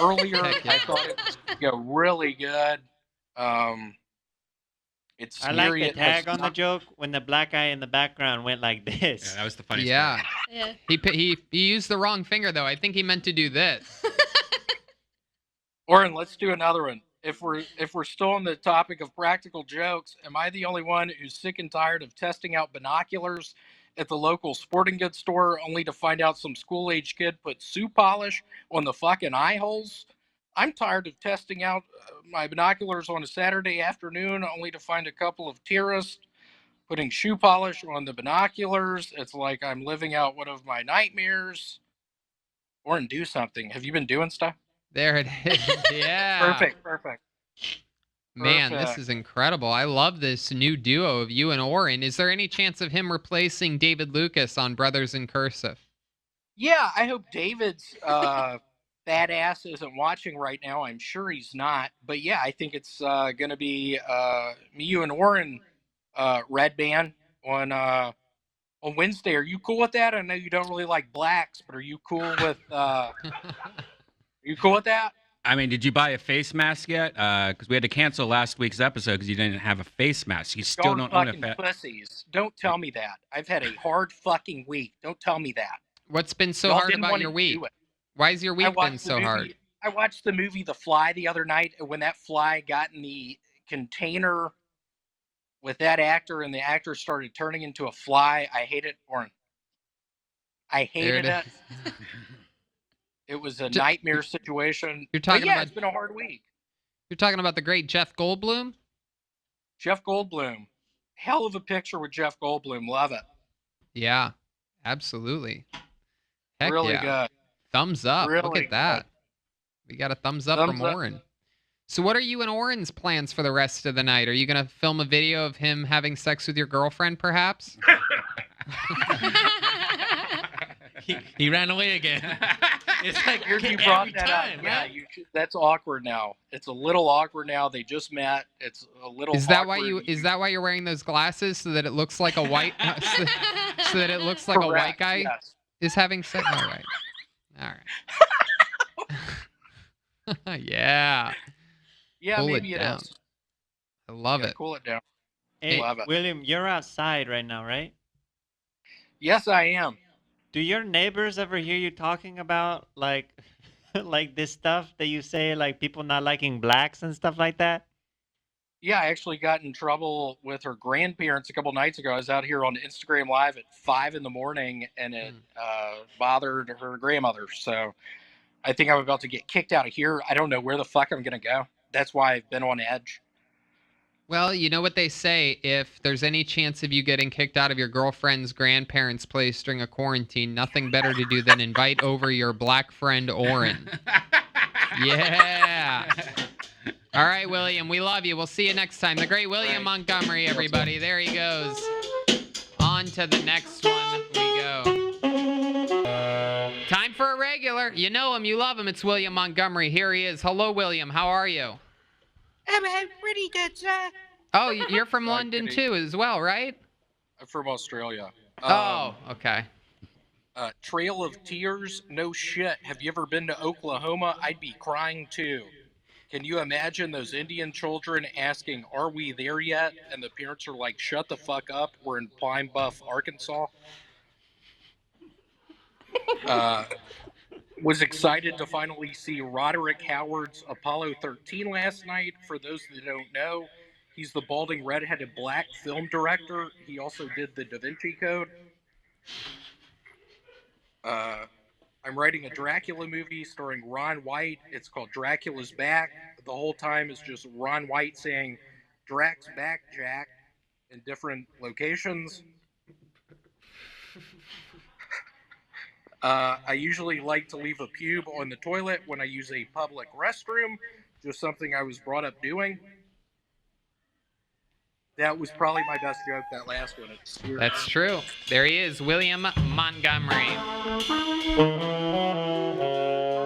earlier. Heck yeah. I thought it was going to go really good. It's I like the serious. tag on the joke when the black guy in the background went like this. Yeah, that was the funniest Yeah. part. Yeah. He used the wrong finger though. I think he meant to do this. Oren, let's do another one. If we're still on the topic of practical jokes, am I the only one who's sick and tired of testing out binoculars at the local sporting goods store only to find out some school-age kid put shoe polish on the fucking eye holes? I'm tired of testing out my binoculars on a Saturday afternoon only to find a couple of terrorists putting shoe polish on the binoculars. It's like I'm living out one of my nightmares. Oren, do something. Have you been doing stuff? There it is. Yeah. Perfect. Man, this Perfect. is incredible. I love this new duo of you and Oren. Is there any chance of him replacing David Lucas on Brothers in Cursive? Yeah, I hope David's fat ass isn't watching right now. I'm sure he's not. But yeah, I think it's going to be me, you, and Oren, Red Band on Wednesday. Are you cool with that? I know you don't really like blacks, but are you cool with are you cool with that? I mean, did you buy a face mask yet? Because we had to cancel last week's episode because you didn't have a face mask. You still Y'all don't own a fucking face. pussies. Don't tell me that. I've had a hard fucking week. Don't tell me that. What's been so Y'all hard didn't about wanna your week? do it. Why has your I week been watched the so movie- hard? I watched the movie The Fly the other night, and when that fly got in the container with that actor and the actor started turning into a fly, I hated Oren. I hated There it. it It was a Ju- nightmare situation. You're But talking yeah, about it's been a hard week. You're talking about the great Jeff Goldblum? Jeff Goldblum. Hell of a picture with Jeff Goldblum. Love it. Yeah, absolutely. Heck Really yeah. good. Thumbs up. Look Really at that. We got a thumbs up Thumbs from up. Oren. So what are you and Oren's plans for the rest of the night? Are you going to film a video of him having sex with your girlfriend, perhaps? He ran away again. It's like Weird you every brought that time, up. Yeah, right? that's awkward now. It's a little awkward now. They just met. It's a little. Is that awkward. why you're wearing those glasses so that it looks like a white so that it looks like a white Correct, guy yes. is having sex? All right. Yeah. Yeah, Cool maybe it it down. is. I love Yeah, it. Cool it down. Hey, Love it. William, you're outside right now, right? Yes, I am. Do your neighbors ever hear you talking about like like this stuff that you say, like people not liking blacks and stuff like that? Yeah, I actually got in trouble with her grandparents a couple nights ago. I was out here on Instagram Live at 5 in the morning, and it bothered her grandmother. So I think I'm about to get kicked out of here. I don't know where the fuck I'm gonna go. That's why I've been on edge. Well, you know what they say. If there's any chance of you getting kicked out of your girlfriend's grandparents' place during a quarantine, nothing better to do than invite over your black friend, Oren. Yeah. All right, William, we love you. We'll see you next time. The great William Montgomery, everybody. There he goes. On to the next one we go. Time for a regular. You know him, you love him. It's William Montgomery. Here he is. Hello, William. How are you? I'm pretty good, sir. Oh, you're from London too, as well, right? I'm from Australia. Oh, okay. Trail of Tears? No shit. Have you ever been to Oklahoma? I'd be crying too. Can you imagine those Indian children asking, "Are we there yet?" And the parents are like, "Shut the fuck up. We're in Pine Bluff, Arkansas." Was excited to finally see Roderick Howard's Apollo 13 last night. For those that don't know, he's the balding redheaded black film director. He also did the Da Vinci Code. I'm writing a Dracula movie starring Ron White. It's called Dracula's Back. The whole time is just Ron White saying, "Drac's back, Jack," in different locations. I usually like to leave a pube on the toilet when I use a public restroom. Just something I was brought up doing. That was probably my best joke, that last one. That's true. There he is, William Montgomery.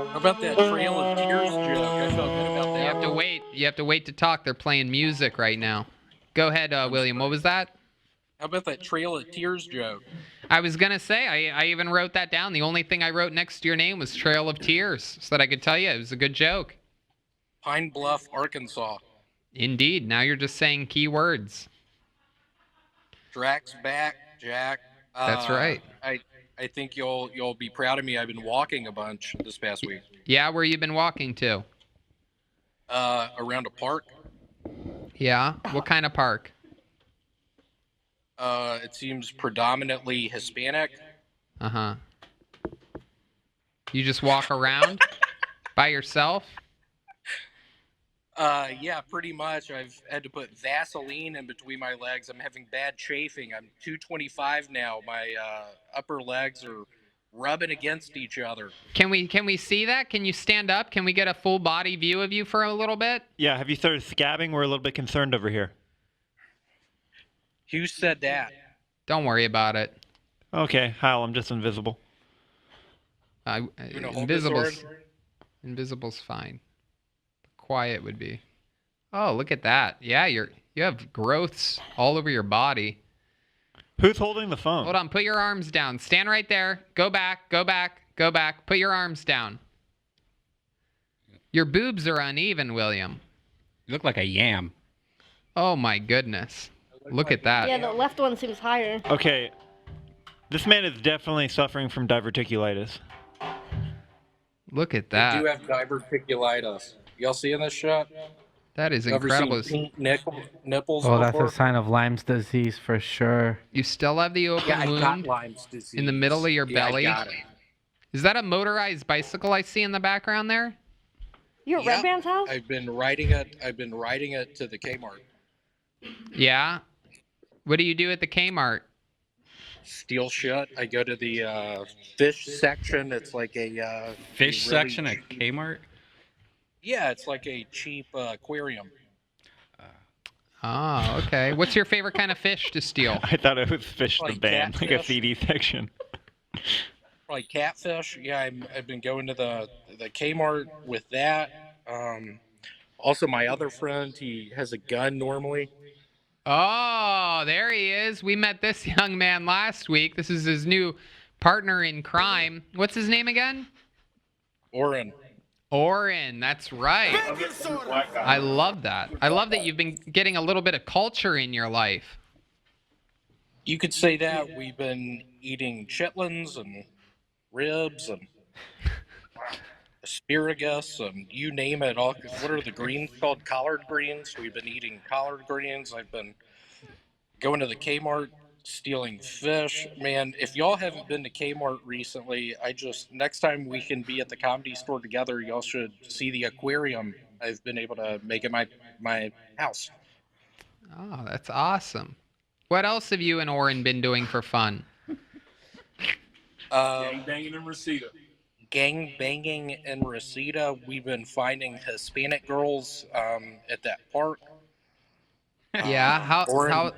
How about that Trail of Tears joke? I felt good about that. You have to wait. You have to wait to talk. They're playing music right now. Go ahead, William. What was that? How about that Trail of Tears joke? I was going to say, I even wrote that down. The only thing I wrote next to your name was Trail of Tears, so that I could tell you it was a good joke. Pine Bluff, Arkansas. Indeed. Now you're just saying key words. Drac's back, Jack. That's right. I think you'll be proud of me. I've been walking a bunch this past week. Yeah, where you been walking to? Around a park. Yeah? What kind of park? It seems predominantly Hispanic. Uh-huh. You just walk around by yourself? Yeah, pretty much. I've had to put Vaseline in between my legs. I'm having bad chafing. I'm 225 now. My upper legs are rubbing against each other. Can we see that? Can you stand up? Can we get a full body view of you for a little bit? Yeah, have you started scabbing? We're a little bit concerned over here. Who said that? Don't worry about it. Okay, Hal, I'm just invisible. Invisible's fine. Quiet would be. Oh, look at that. Yeah, you have growths all over your body. Who's holding the phone? Hold on, put your arms down. Stand right there. Go back, go back, go back. Put your arms down. Your boobs are uneven, William. You look like a yam. Oh my goodness. Look at that. Yeah, the left one seems higher. Okay, this man is definitely suffering from diverticulitis. Look at I that. do have diverticulitis. Y'all seeing this shot? That is Ever incredible. seen pink nipples Oh, before? that's a sign of Lyme's disease for sure. You still have the open Yeah, I got wound Lyme's disease. in the middle of your belly? I got it. Is that a motorized bicycle I see in the background there? You at Red Band's house? I've been riding it to the Kmart. Yeah. What do you do at the Kmart? Steal shit. I go to the fish section. It's like a Fish really section at Kmart? Yeah, it's like a cheap aquarium. Oh, okay. What's your favorite kind of fish to steal? I thought it was fish the Like band, like a catfish. CD section. Like catfish. Yeah, I've been going to the Kmart with that. Also, my other friend, he has a gun normally. Oh, there he is. We met this young man last week. This is his new partner in crime. What's his name again? Oren. Oren, that's right. I love that. I love that you've been getting a little bit of culture in your life. You could say that. We've been eating chitlins and ribs and asparagus and you name it. All what are the greens called? Collard greens. We've been eating collard greens. I've been going to the Kmart, stealing fish. Man, if y'all haven't been to Kmart recently, next time we can be at the Comedy Store together, y'all should see the aquarium I've been able to make at my house. Oh, that's awesome. What else have you and Oren been doing for fun? Gang banging in Reseda. Gang banging in Reseda. We've been finding Hispanic girls at that park. Yeah, Oren,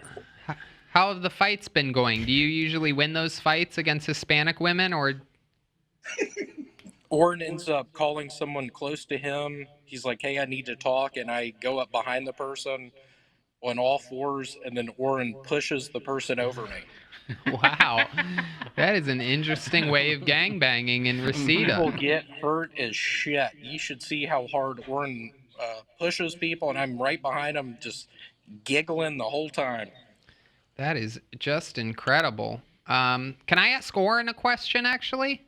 how have the fights been going? Do you usually win those fights against Hispanic women, or? Oren ends up calling someone close to him. He's like, "Hey, I need to talk," and I go up behind the person on all fours, and then Oren pushes the person over me. Wow, that is an interesting way of gangbanging in Reseda. People get hurt as shit. You should see how hard Oren pushes people, and I'm right behind him, just giggling the whole time. That is just incredible. Can I ask Oren a question, actually?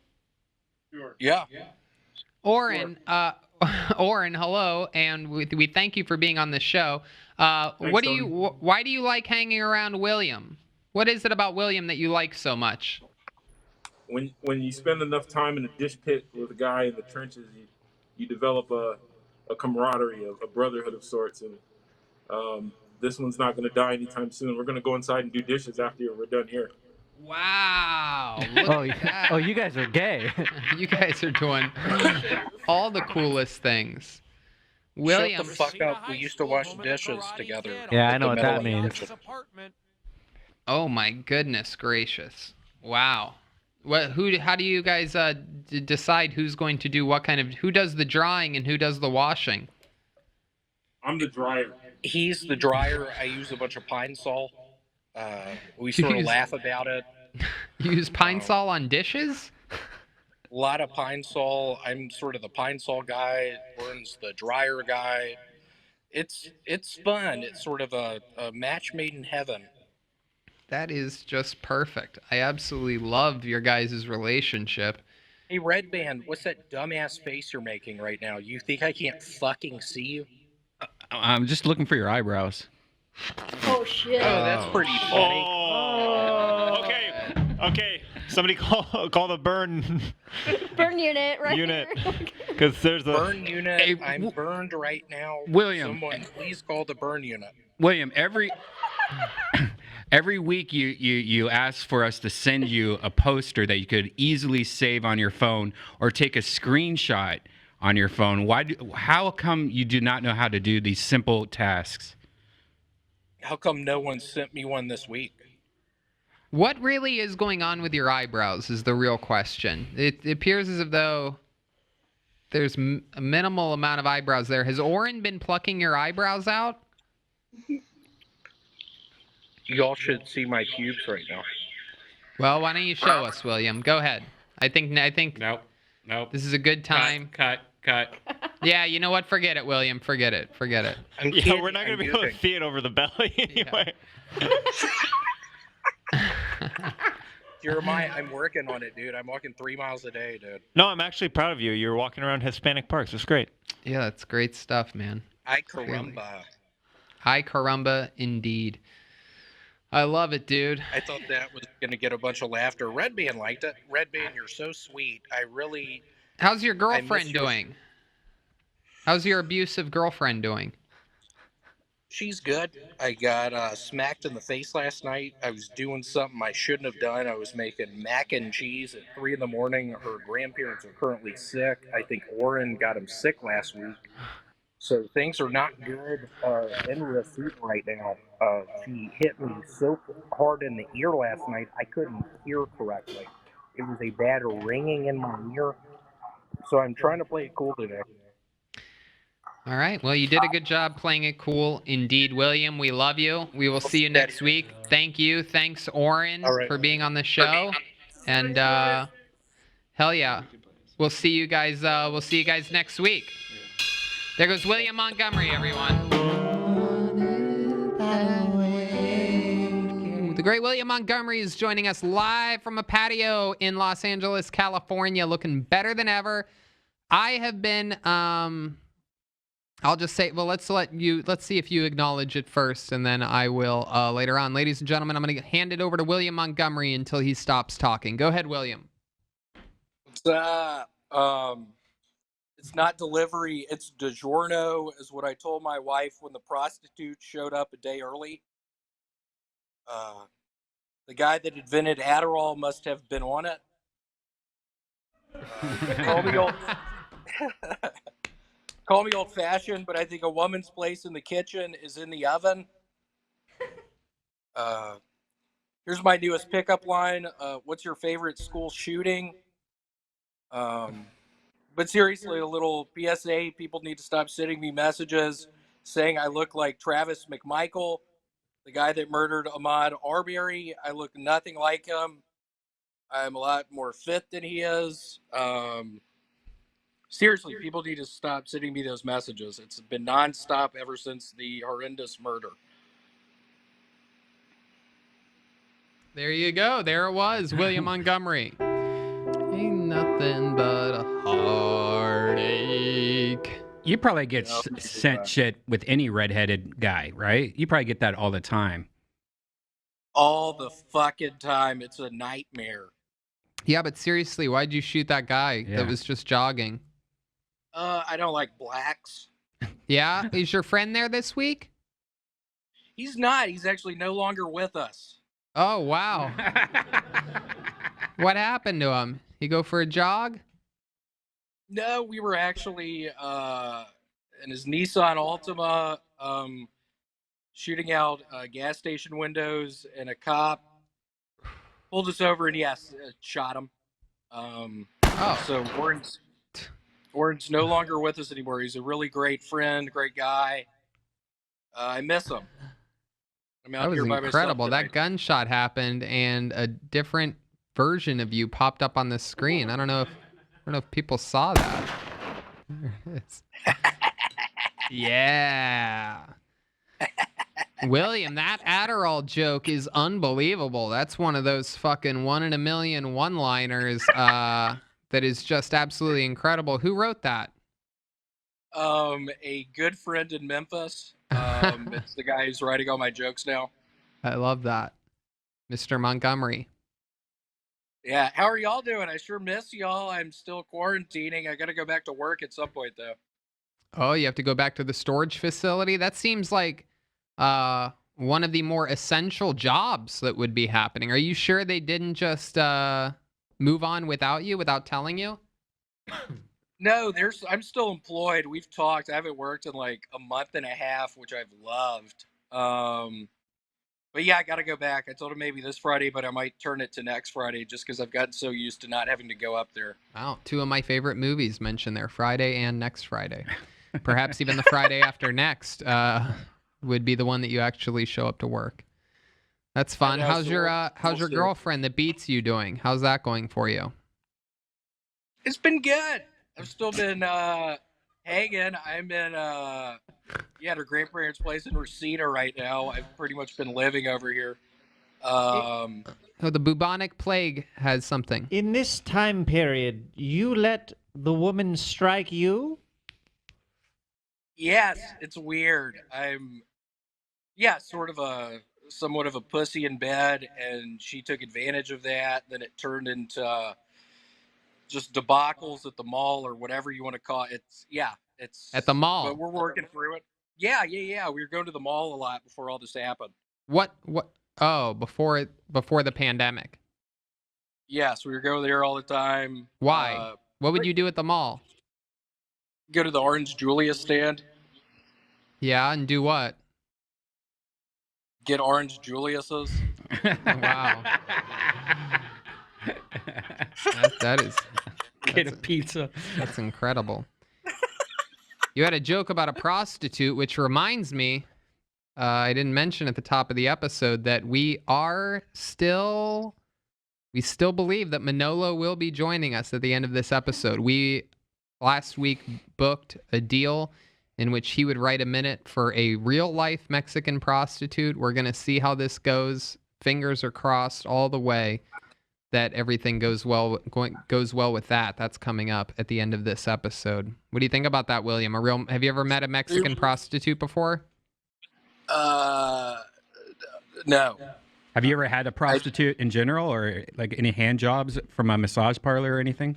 Sure. Yeah. Oren, Oren, hello, and we thank you for being on the show. Why do you like hanging around William? What is it about William that you like so much? When you spend enough time in a dish pit with a guy in the trenches, you develop a camaraderie, a brotherhood of sorts, and this one's not going to die anytime soon. We're going to go inside and do dishes after we're done here. Wow. Look at that. Oh, you guys are gay. You guys are doing all the coolest things. William. Shut the fuck up. We used to wash dishes together. Yeah, I know what that means. Oh my goodness gracious! Wow. How do you guys decide who's going to do what kind of? Who does the drying and who does the washing? I'm the dryer. He's the dryer. I use a bunch of Pine Sol. We sort of laugh about it. You use Pine Sol on dishes? A lot of Pine Sol. I'm sort of the Pine Sol guy. Oren's the dryer guy. It's fun. It's sort of a match made in heaven. That is just perfect. I absolutely love your guys' relationship. Hey, Red Band, what's that dumbass face you're making right now? You think I can't fucking see you? I'm just looking for your eyebrows. Oh shit. Oh, that's pretty funny. Oh. Okay. Somebody call the burn Burn unit, right? unit. Because there's a Burn unit. Hey, I'm burned right now. William. Someone please call the burn unit. William, every week you ask for us to send you a poster that you could easily save on your phone or take a screenshot on your phone. How come you do not know how to do these simple tasks? How come no one sent me one this week? What really is going on with your eyebrows is the real question. It appears as though there's a minimal amount of eyebrows there. Has Oren been plucking your eyebrows out? Y'all should see my pubes right now. Well, why don't you show us, William? Go ahead. I think Nope. this is a good time. Cut. Yeah, you know what? Forget it, William. Forget it. Yeah, we're not going to be able to see it over the belly anyway. Jeremiah, I'm working on it, dude. I'm walking 3 miles a day, dude. No, I'm actually proud of you. You're walking around Hispanic parks. It's great. Yeah, that's great stuff, man. Ay caramba. Ay caramba, indeed. I love it, dude. I thought that was going to get a bunch of laughter. Red Band liked it. Red Band, you're so sweet. How's your I girlfriend miss your- doing? How's your abusive girlfriend doing? She's good. I got smacked in the face last night. I was doing something I shouldn't have done. I was making mac and cheese at 3 a.m. Her grandparents are currently sick. I think Oren got him sick last week. So things are not good in Rafute right now. She hit me so hard in the ear last night, I couldn't hear correctly. It was a bad ringing in my ear. So I'm trying to play it cool today. All right. Well, you did a good job playing it cool. Indeed, William, we love you. We will see you next week. Thank you. Thanks, Oren, for being on the show. And hell yeah. We'll see you guys next week. There goes William Montgomery, everyone. The great William Montgomery is joining us live from a patio in Los Angeles, California, looking better than ever. I have been, I'll just say, well, let's see if you acknowledge it first, and then I will later on. Ladies and gentlemen, I'm going to hand it over to William Montgomery until he stops talking. Go ahead, William. It's not delivery, it's DiGiorno, is what I told my wife when the prostitute showed up a day early. The guy that invented Adderall must have been on it. Call me old-fashioned, but I think a woman's place in the kitchen is in the oven. Here's my newest pickup line. What's your favorite school shooting? But seriously, a little PSA. People need to stop sending me messages saying I look like Travis McMichael, the guy that murdered Ahmaud Arbery. I look nothing like him. I'm a lot more fit than he is. Seriously, people need to stop sending me those messages. It's been nonstop ever since the horrendous murder. There you go. There it was, William Montgomery. Ain't nothing but a heartache. You probably get sent shit with any redheaded guy, right? You probably get that all the time. All the fucking time. It's a nightmare. Yeah, but seriously, why'd you shoot that guy that was just jogging? I don't like blacks. Yeah? Is your friend there this week? He's not. He's actually no longer with us. Oh, wow. What happened to him? He go for a jog? No, we were actually in his Nissan Altima shooting out gas station windows, and a cop pulled us over and, yes, shot him. So Warren's no longer with us anymore. He's a really great friend, great guy. I miss him. I'm out That was here by incredible. myself That gunshot happened, and a different version of you popped up on the screen. I don't know if people saw that. There it is. Yeah. William, that Adderall joke is unbelievable. That's one of those fucking 1 in a million one-liners that is just absolutely incredible. Who wrote that? A good friend in Memphis. It's the guy who's writing all my jokes now. I love that. Mr. Montgomery. Yeah, how are y'all doing? I sure miss y'all. I'm still quarantining. I got to go back to work at some point, though. Oh, you have to go back to the storage facility? That seems like one of the more essential jobs that would be happening. Are you sure they didn't just move on without you, without telling you? No, I'm still employed. We've talked. I haven't worked in like a month and a half, which I've loved. But yeah, I got to go back. I told him maybe this Friday, but I might turn it to next Friday just because I've gotten so used to not having to go up there. Wow, 2 of my favorite movies mentioned there, Friday and next Friday. Perhaps even the Friday after next would be the one that you actually show up to work. That's fun. How's your girlfriend that beats you doing? How's that going for you? It's been good. I've still been hanging. I'm in at her grandparents' place in Reseda right now. I've pretty much been living over here. Oh, the bubonic plague has something. In this time period, you let the woman strike you? Yes, it's weird. I'm somewhat of a pussy in bed, and she took advantage of that. Then it turned into just debacles at the mall or whatever you want to call it. It's at the mall. But we're working through it. Yeah. We were going to the mall a lot before all this happened. What? Oh, before the pandemic. Yes, we were going there all the time. Why? What would you do at the mall? Go to the Orange Julius stand. Yeah, and do what? Get Orange Julius's. Wow. That is. Get a pizza. That's incredible. You had a joke about a prostitute, which reminds me, I didn't mention at the top of the episode that we still believe that Manolo will be joining us at the end of this episode. We last week booked a deal in which he would write a minute for a real life Mexican prostitute. We're going to see how this goes. fingers are crossed all the way that everything goes well with that. That's coming up at the end of this episode. What do you think about that, William? Have you ever met a Mexican prostitute before? No. Have you ever had a prostitute in general, or like any hand jobs from a massage parlor or anything?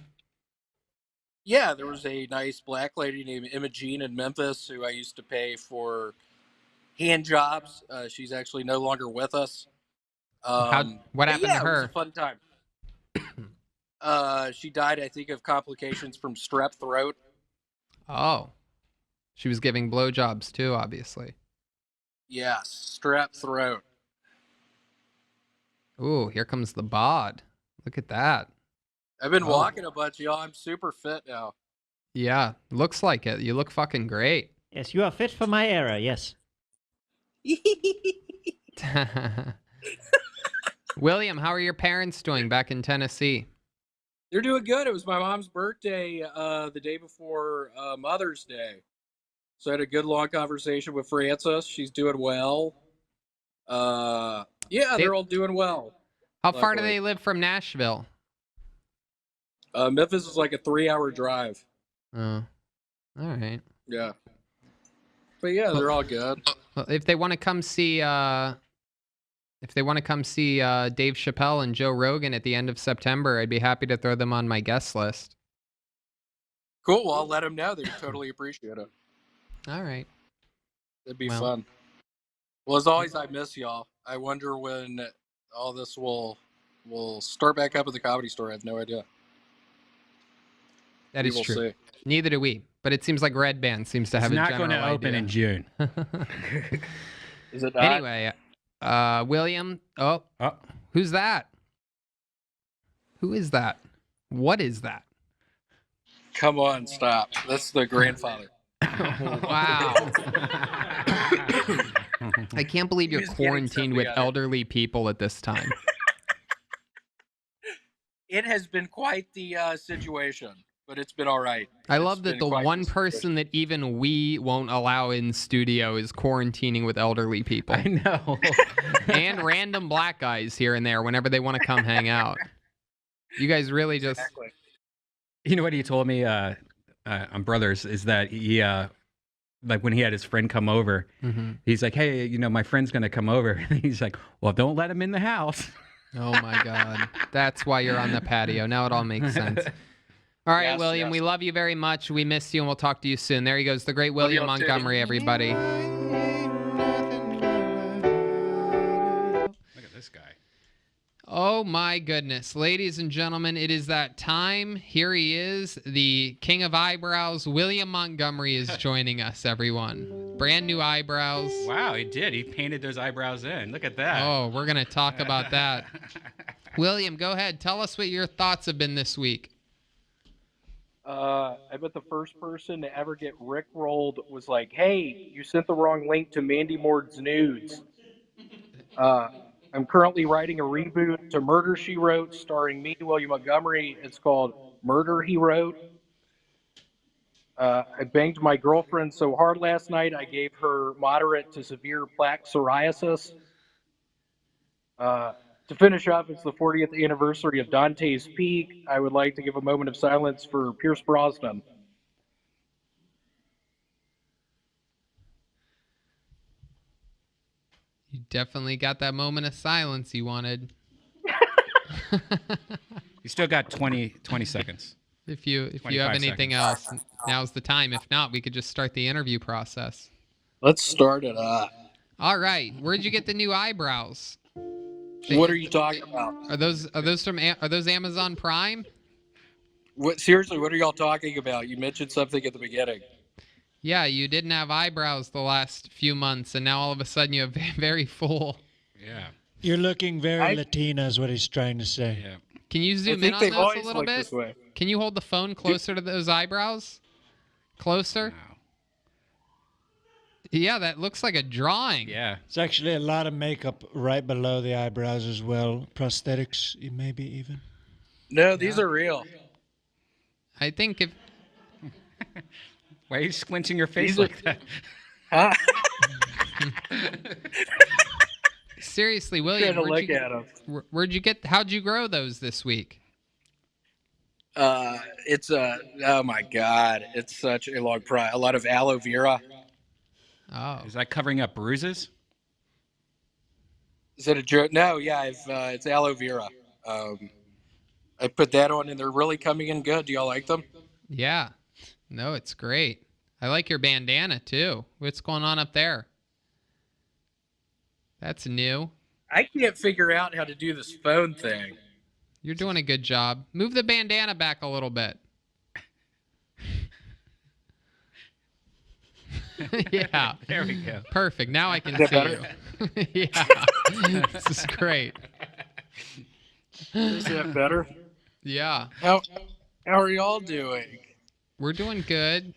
Yeah, there was a nice black lady named Imogene in Memphis who I used to pay for hand jobs. She's actually no longer with us. What happened to It was her? a fun time. She died, I think, of complications from strep throat. Oh. She was giving blowjobs too, obviously. Yes, strep throat. Ooh, here comes the bod. Look at that. I've been walking a bunch, y'all. I'm super fit now. Yeah, looks like it. You look fucking great. Yes, you are fit for my era. Yes. William, how are your parents doing back in Tennessee? They're doing good. It was my mom's birthday the day before Mother's Day. So I had a good long conversation with Frances. She's doing well. Yeah, they're all doing well. How far do they live from Nashville? Memphis is like a 3-hour drive. Oh, all right. Yeah. But yeah, they're all good. Well, if they want to come see Dave Chappelle and Joe Rogan at the end of September, I'd be happy to throw them on my guest list. Cool. Well, I'll let them know. They totally appreciate it. All right. It'd be fun. Well, as always, I miss y'all. I wonder when all this will start back up at the Comedy Store. I have no idea. That is true. See. Neither do we. But it seems like Red Band seems to have It's a not general going to open idea. in June. Is it not? Anyway, William. Oh, who's that? Who is that? What is that? Come on, stop. That's the grandfather. Wow. I can't believe you're quarantined with elderly people at this time. It has been quite the situation, but it's been all right. I love that the one person that even we won't allow in studio is quarantining with elderly people. I know. And random black guys here and there whenever they want to come hang out. You guys really just... Exactly. You know what he told me on Brothers is that he, like when he had his friend come over, he's like, hey, my friend's going to come over. And he's like, well, don't let him in the house. Oh, my God. That's why you're on the patio. Now it all makes sense. All right, Yes, William, yes. we love you very much. We miss you, and we'll talk to you soon. There he goes, the great William y'all too. Montgomery, everybody. Look at this guy. Oh, my goodness. Ladies and gentlemen, it is that time. Here he is, the king of eyebrows. William Montgomery is joining us, everyone. Brand new eyebrows. Wow, he did. He painted those eyebrows in. Look at that. Oh, we're going to talk about that. William, go ahead. Tell us what your thoughts have been this week. I bet the first person to ever get rickrolled was like, hey, you sent the wrong link to Mandy Moore's nudes. I'm currently writing a reboot to Murder, She Wrote, starring me, William Montgomery. It's called Murder, He Wrote. I banged my girlfriend so hard last night, I gave her moderate to severe plaque psoriasis. To finish up, it's the 40th anniversary of Dante's Peak. I would like to give a moment of silence for Pierce Brosnan. You definitely got that moment of silence you wanted. You still got 20 seconds. If you have 25 anything seconds. else, now's the time. If not, we could just start the interview process. Let's start it up. All right. Where'd you get the new eyebrows? What are you talking about? Are those Amazon Prime? What, seriously, what are y'all talking about? You mentioned something at the beginning. Yeah, you didn't have eyebrows the last few months, and now all of a sudden you have very full. Yeah. You're looking very Latina, is what he's trying to say. Yeah. Can you zoom in on those a little bit? Can you hold the phone closer to those eyebrows? Closer? Yeah, that looks like a drawing. Yeah. It's actually a lot of makeup right below the eyebrows as well. Prosthetics, maybe even. No, these are real. I think if... Why are you squinting your face These are- like that? Huh? Seriously, William, Trying to look at them. How'd you grow those this week? It's oh my god, it's such a long process. A lot of aloe vera. Oh, Is that covering up bruises? Is it a joke? No, yeah, it's aloe vera. I put that on, and they're really coming in good. Do y'all like them? yeah. No, it's great. I like your bandana too. What's going on up there? That's new. I can't figure out how to do this phone thing. You're doing a good job. Move the bandana back a little bit. Yeah. There we go. Perfect. Now I can Is that see better? you. Yeah. This is great. Is that better? Yeah. How are y'all doing? We're doing good.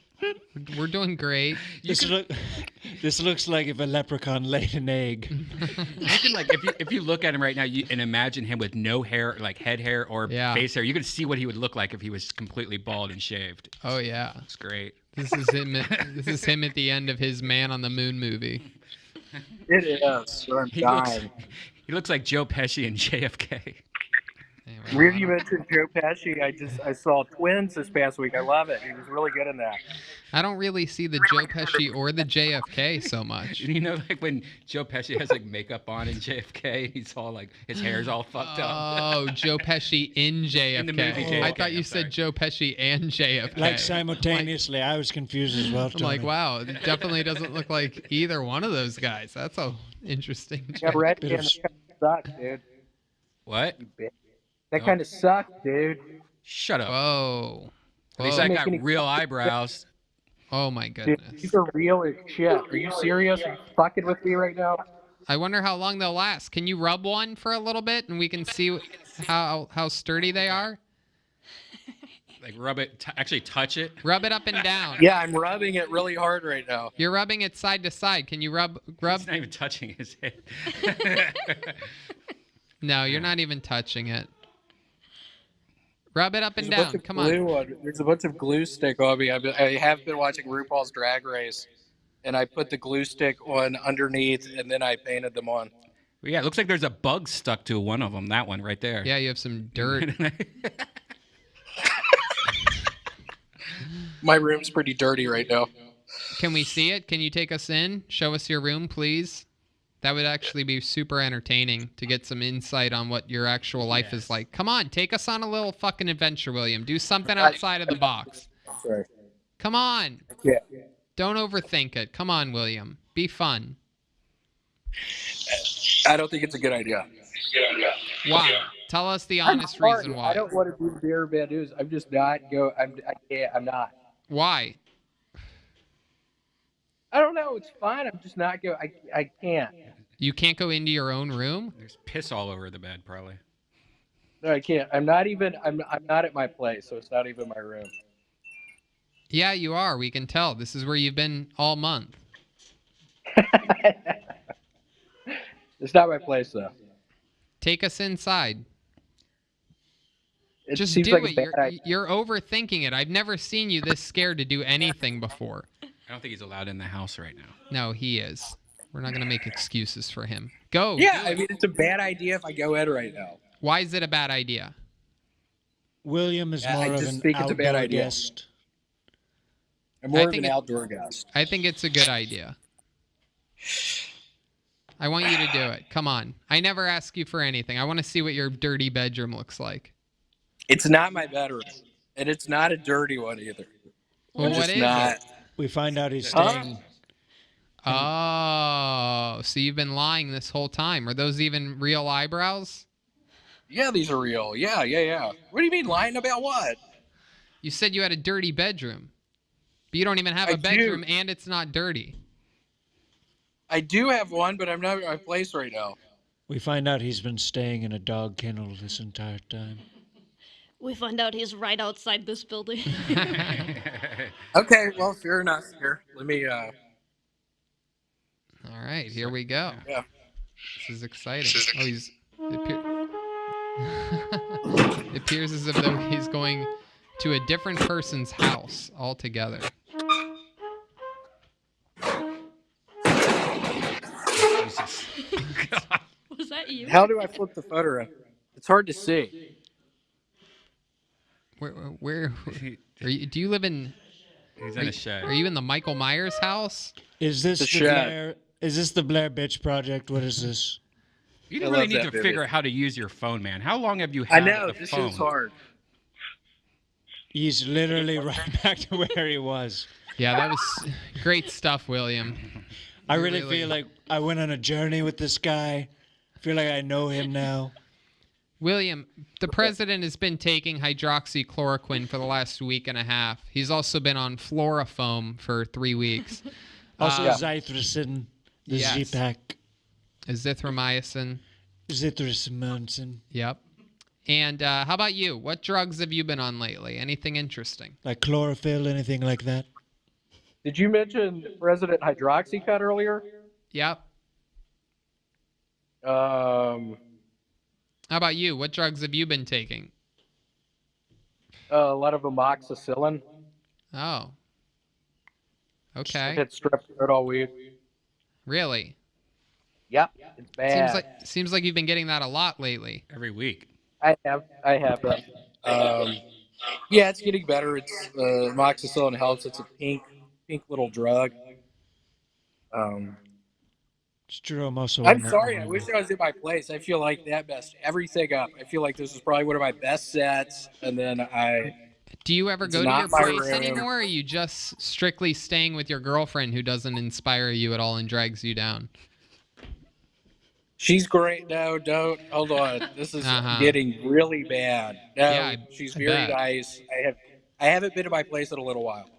We're doing great. This looks like if a leprechaun laid an egg. You can like if you look at him right now and imagine him with no hair, like head hair or face hair, you can see what he would look like if he was completely bald and shaved. Oh yeah. It's great. This is him. This is him at the end of his Man on the Moon movie. It is. I'm dying. He looks like Joe Pesci and JFK. Anyway, Weird you mentioned Joe Pesci. I saw Twins this past week. I love it. He was really good in that. I don't really see the Joe Pesci or the JFK so much. You know, like when Joe Pesci has like makeup on in JFK, he's all like his hair's all fucked up. Oh, Joe Pesci in JFK. In the movie JFK, I thought you I'm said sorry. Joe Pesci and JFK. Like simultaneously, I was confused as well. I'm like, wow, it definitely doesn't look like either one of those guys. That's so interesting. Yeah, Red kind of sucks, dude. What? That kind of sucks, dude. Shut up. Whoa. At least I got real eyebrows. Oh my Dude, goodness. these are real as shit. Are you serious? Are you fucking with me right now? I wonder how long they'll last. Can you rub one for a little bit and we can see how sturdy they are? Like rub it, actually touch it. Rub it up and down. Yeah, I'm rubbing it really hard right now. You're rubbing it side to side. Can you rub? He's not even touching his head. No, you're not even touching it. Rub it up and There's a bunch down. of Come glue on. There's a bunch of glue stick on me. I have been watching RuPaul's Drag Race, and I put the glue stick on underneath, and then I painted them on. Well, yeah, it looks like there's a bug stuck to one of them. That one right there. Yeah, you have some dirt. My room's pretty dirty right now. Can we see it? Can you take us in? Show us your room, please. That would actually be super entertaining to get some insight on what your actual life is like. Come on, take us on a little fucking adventure, William. Do something outside of the box. Sorry. Come on. Yeah. Don't overthink it. Come on, William. Be fun. I don't think it's a good idea. Why? Tell us the honest reason why. I don't want to do beer bad news. I'm just not go. I can't. I'm not. Why? I don't know. It's fine. I'm just not go. I can't. You can't go into your own room? There's piss all over the bed, probably. No, I can't. I'm not even. I'm not at my place, so it's not even my room. Yeah, you are. We can tell. This is where you've been all month. It's not my place, though. Take us inside. It Just seems do like a it. bad idea. You're overthinking it. I've never seen you this scared to do anything before. I don't think he's allowed in the house right now. No, he is. We're not going to make excuses for him. Go. Yeah, do I it. mean, it's a bad idea if I go in right now. Why is it a bad idea? William is I more of just an think it's a bad outdoor idea. guest. I'm more I of think an it- outdoor guest. I think it's a good idea. I want you to do it. Come on. I never ask you for anything. I want to see what your dirty bedroom looks like. It's not my bedroom, and it's not a dirty one either. Well, I'm what just is not. it? We find out he's Huh? staying. Oh, so you've been lying this whole time. Are those even real eyebrows? Yeah, these are real. Yeah. What do you mean lying about what? You said you had a dirty bedroom. But you don't even have I a bedroom do. and it's not dirty. I do have one, but I'm not at my place right now. We find out he's been staying in a dog kennel this entire time. We find out he's right outside this building. Okay, well, fair enough. Here, let me. All right, here we go. Yeah. This is exciting. Oh, it appears as though he's going to a different person's house altogether. Jesus. God. you? How do I flip the photo around? It's hard to see. Where are you? Do you live in? He's Are in you, a shed. are you in the Michael Myers house? Is this The the shed. Blair? Is this the Blair Bitch Project? What is this? You I really love need that to movie. figure out how to use your phone, man. How long have you I had know a this phone? is hard. He's literally right back to where he was. Yeah, that was great stuff, William. I You really feel like I went on a journey with this guy. I feel like I know him now. William, the president has been taking hydroxychloroquine for the last week and a half. He's also been on Florofoam for 3 weeks. Also, Zythricin, the yes. Z-Pack. Azithromycin. Zithromycin. Yep. And how about you? What drugs have you been on lately? Anything interesting? Like chlorophyll, anything like that? Did you mention President Hydroxycut earlier? Yep. How about you? What drugs have you been taking? A lot of amoxicillin. Oh. Okay. I've had strep throat all week. Really? Yep, it's bad. Seems like you've been getting that a lot lately. Every week. I have. Yeah, it's getting better. It's amoxicillin helps. It's a pink little drug. It's true. I'm also. I'm sorry. I wish I was in my place. I feel like that messed everything up. I feel like this was probably one of my best sets, and then Do you ever it's go to not your my place room. anymore, or are you just strictly staying with your girlfriend who doesn't inspire you at all and drags you down? She's great. No, don't. Hold on. This is getting really bad. No, Yeah, she's I very bet. nice. I haven't been to my place in a little while.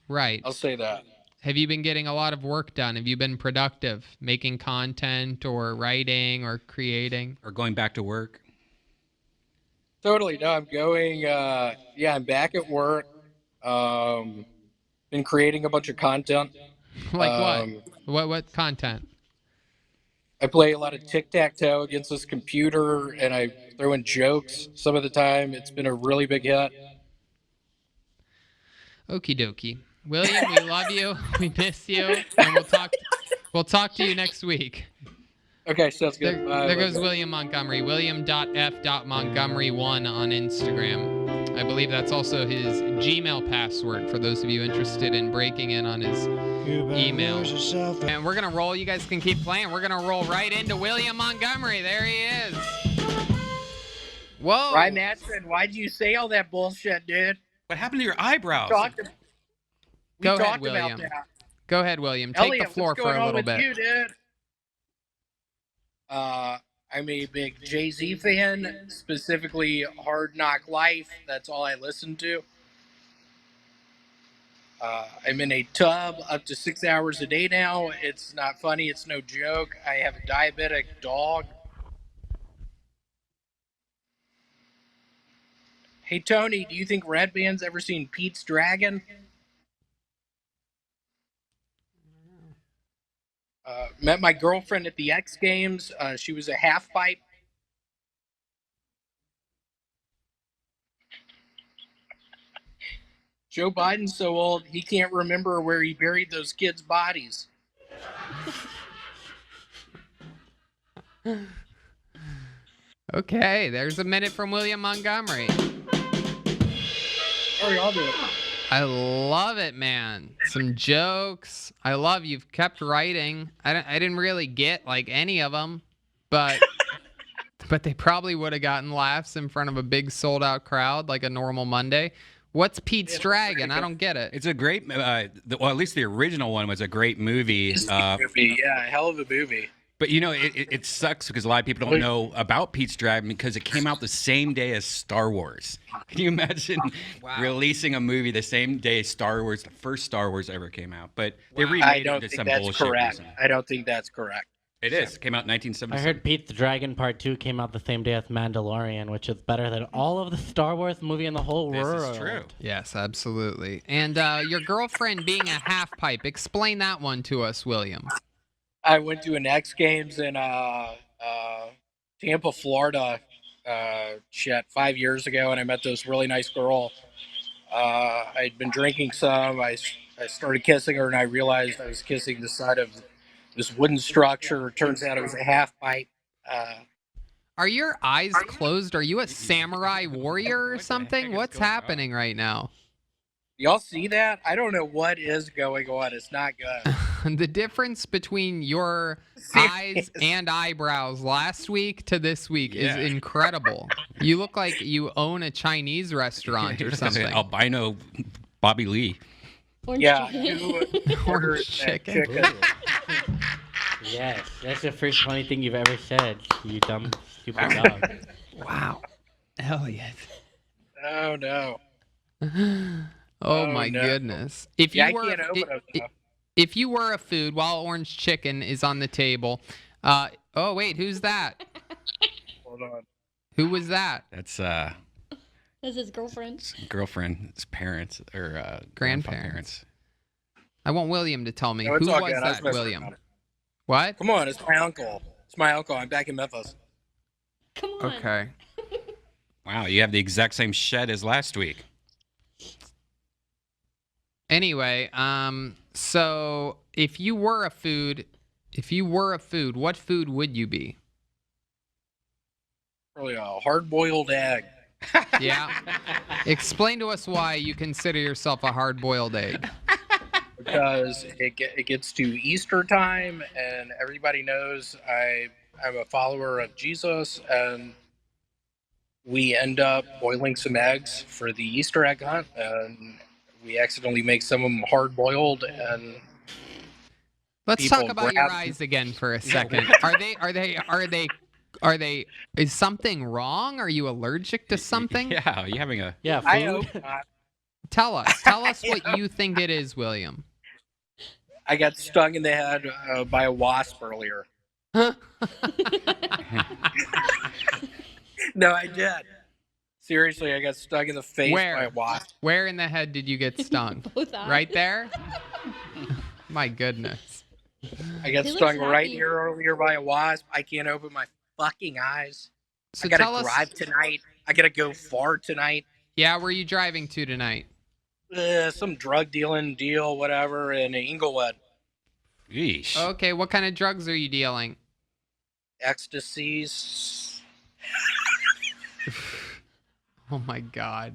Right. I'll say that. Have you been getting a lot of work done? Have you been productive, making content or writing or creating? Or going back to work? Totally. No, I'm going. I'm back at work. Been creating a bunch of content. Like what? What content? I play a lot of tic-tac-toe against this computer, and I throw in jokes some of the time. It's been a really big hit. Okie dokie. William, we love you. We miss you. And we'll talk to you next week. Okay, sounds good. There goes William Montgomery. William.f.montgomery1 on Instagram. I believe that's also his Gmail password for those of you interested in breaking in on his email. And we're going to roll. You guys can keep playing. We're going to roll right into William Montgomery. There he is. Whoa. Ryan Matson, why'd you say all that bullshit, dude? What happened to your eyebrows? We Go ahead, talked William. about that. Go ahead, William. Take Elliot, the floor what's for going a on little with bit. you, dude? I'm a big Jay-Z fan, specifically Hard Knock Life. That's all I listen to. I'm in a tub up to 6 hours a day now. It's not funny. It's no joke. I have a diabetic dog. Hey, Tony, do you think Red Band's ever seen Pete's Dragon? Met my girlfriend at the X Games. She was a half pipe. Joe Biden's so old he can't remember where he buried those kids' bodies. Okay, there's a minute from William Montgomery. Sorry, I'll do it. I love it, man. Some jokes. I love you've kept writing. I didn't really get like any of them, but but they probably would have gotten laughs in front of a big sold out crowd like a normal Monday. What's Pete's Dragon? I don't get it. It's a great, well, at least the original one was a great movie. Yeah, hell of a movie. But you know, it sucks because a lot of people don't know about Pete's Dragon because it came out the same day as Star Wars. Can you imagine releasing a movie the same day Star Wars, the first Star Wars ever came out? But they remade it into some bullshit. Correct. Recently. I don't think that's correct. It is. It came out in 1977. I heard Pete's Dragon Part 2 came out the same day as Mandalorian, which is better than all of the Star Wars movie in the whole world. This is true. Yes, absolutely. And your girlfriend being a half pipe. Explain that one to us, William. I went to an X Games in Tampa, Florida, 5 years ago, and I met this really nice girl. I'd been drinking some. I started kissing her, and I realized I was kissing the side of this wooden structure. Turns out it was a half pipe. Are your eyes closed? Are you a samurai warrior or something? What's happening right now? Y'all see that? I don't know what is going on. It's not good. The difference between your eyes and eyebrows last week to this week is incredible. You look like you own a Chinese restaurant or something. Albino Bobby Lee. Orange Yeah, chicken. you ordered Orange chicken. Yes, that's the first funny thing you've ever said, you dumb, stupid dog. Wow. Elliot. Oh no. Oh my no. goodness. If you I were can't open them, though. if you were a food while orange chicken is on the table, oh wait, who's that? Hold on. Who was that? That's That's his girlfriend. girlfriend, his parents, or Grandparents. I want William to tell me. No, it's Who all was good. I was that, messing William? around. What? Come on, it's my uncle. It's my uncle. I'm back in Memphis. Come on. Okay. wow, you have the exact same shed as last week. Anyway, so if you were a food, what food would you be? Probably a hard-boiled egg. Yeah. Explain to us why you consider yourself a hard-boiled egg. Because it gets to Easter time, and everybody knows I'm a follower of Jesus, and we end up boiling some eggs for the Easter egg hunt, and we accidentally make some of them hard-boiled, and Let's talk people about your grab- eyes again for a second. Are they is something wrong? Are you allergic to something? Yeah, are you having a... Yeah, food. I hope not. Tell us what you think it is, William. I got stung in the head by a wasp earlier. No, I did. Seriously, I got stung in the face by a wasp. Where in the head did you get stung? Both eyes. Right there? My goodness. I got He looks stung right happy. here earlier by a wasp. I can't open my fucking eyes. So I gotta tell us, drive tonight. I gotta go far tonight. yeah, where are you driving to tonight? Some drug dealing deal, whatever, in Inglewood. Yeesh. Okay, what kind of drugs are you dealing? Ecstasies. Oh my God.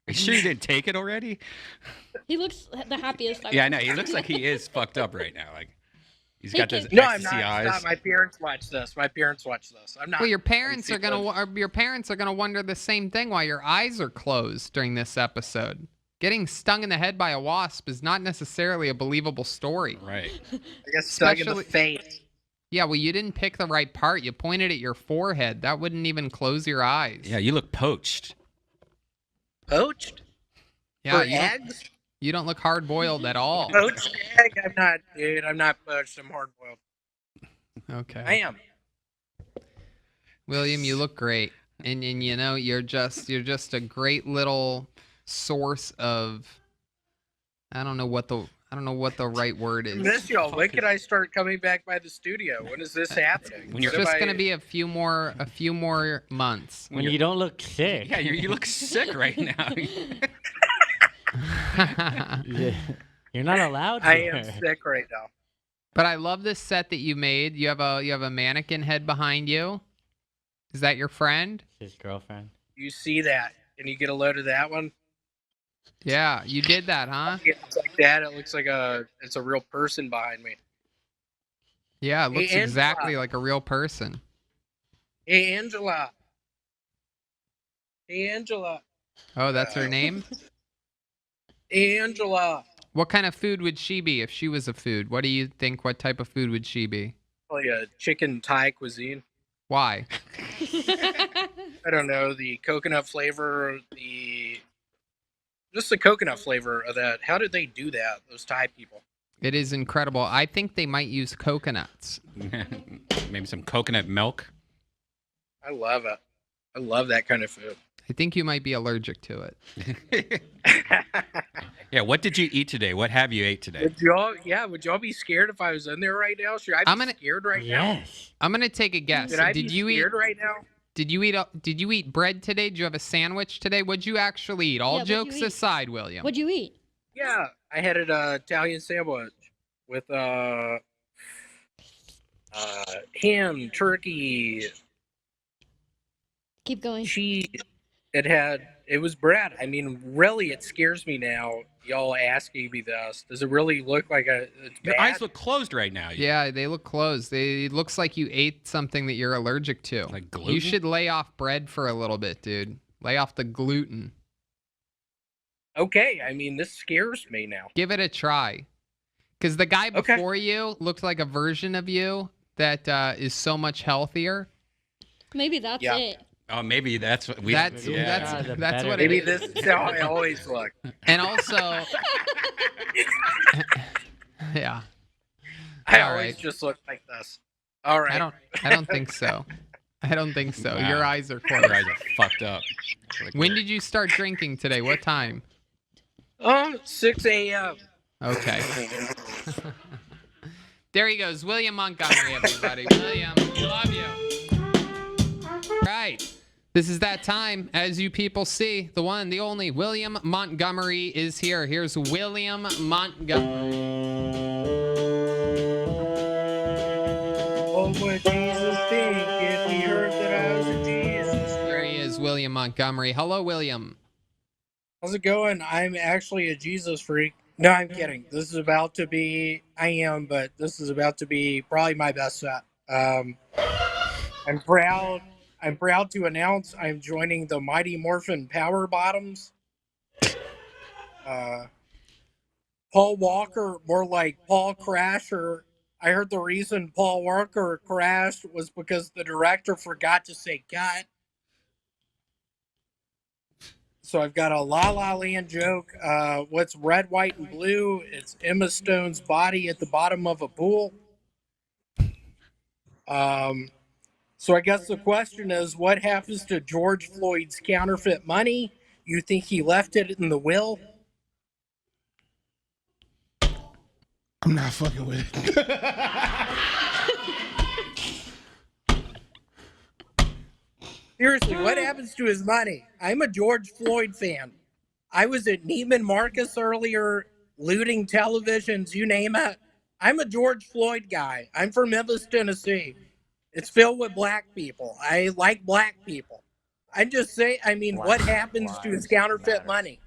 Are you sure you didn't take it already? He looks the happiest. Yeah, I know. He looks like he is fucked up right now. Like he's got those No, I'm ecstasy not. eyes. Stop. My parents watch this. My parents watch this. I'm not. Well, your parents I'm are gonna wonder the same thing why your eyes are closed during this episode. Getting stung in the head by a wasp is not necessarily a believable story. Right. I got stung in the Especially- face. Yeah, well, you didn't pick the right part. You pointed at your forehead. That wouldn't even close your eyes. Yeah, you look poached. Poached? Yeah, For you don't- eggs? You don't look hard boiled at all. Poached egg? I'm not, dude. I'm not poached. I'm hard boiled. Okay. I am. William, you look great. And you know, you're just a great little source of I don't know what the right word is. Miss y'all. When can I start coming back by the studio? When is this happening? It's just gonna be a few more months. When you don't look sick. Yeah, you look sick right now. You're not allowed. I here. am sick right now. But I love this set that you made. You have a mannequin head behind you. Is that your friend? His girlfriend. You see that? Can you get a load of that one? Yeah, you did that, huh? It looks like that. It looks like it's a real person behind me. Yeah, it looks Hey, exactly Angela. like a real person. Hey, Angela. Hey, Angela. Oh, that's her name? Hey, Angela. What kind of food would she be if she was a food? What do you think? What type of food would she be? Probably a chicken Thai cuisine. Why? I don't know, the coconut flavor, just the coconut flavor of that. How did they do that, those Thai people? It is incredible. I think they might use coconuts. Maybe some coconut milk. I love it. I love that kind of food. I think you might be allergic to it. Yeah, what did you eat today? What have you ate today? Would y'all be scared if I was in there right now? Should I be scared right now? I'm gonna take a guess. Should I Did be you eat? scared right now? Did you eat bread today? Did you have a sandwich today? What'd you actually eat? All Yeah, what'd you jokes eat? aside, William. What'd you eat? Yeah, I had an Italian sandwich with ham, turkey, Keep going. It was bread. I mean, really, it scares me now. Y'all asking me this. Does it really look like it's Your bad? eyes look closed right now. Yeah, they look closed. It looks like you ate something that you're allergic to. Like gluten? You should lay off bread for a little bit, dude. Lay off the gluten. Okay, I mean, this scares me now. Give it a try. Because the guy before you looked like a version of you that is so much healthier. Maybe that's it. Oh, maybe that's what we. That's what it Maybe is. this is how I always look. And also, yeah. I All always right. just look like this. All right. I don't think so. I don't think so. Wow. Your eyes are closed. Your eyes are fucked up. When did you start drinking today? What time? 6 a.m. Okay. There he goes, William Montgomery, everybody. William, we love you. Right. This is that time. As you people see, the one, the only William Montgomery is here. Here's William Montgomery. What would Jesus think if he heard that I was a Jesus? There he is, William Montgomery. Hello, William. How's it going? I'm actually a Jesus freak. No, I'm kidding. This is about to be, I am, but this is about to be probably my best set. I'm proud to announce I'm joining the Mighty Morphin Power Bottoms. Paul Walker, more like Paul Crasher. I heard the reason Paul Walker crashed was because the director forgot to say cut. So I've got a La La Land joke. What's red, white, and blue? It's Emma Stone's body at the bottom of a pool. So I guess the question is, what happens to George Floyd's counterfeit money? You think he left it in the will? I'm not fucking with it. Seriously, what happens to his money? I'm a George Floyd fan. I was at Neiman Marcus earlier, looting televisions, you name it. I'm a George Floyd guy. I'm from Memphis, Tennessee. It's filled with black people. I like black people. I'm just saying, I mean, what happens to his counterfeit money?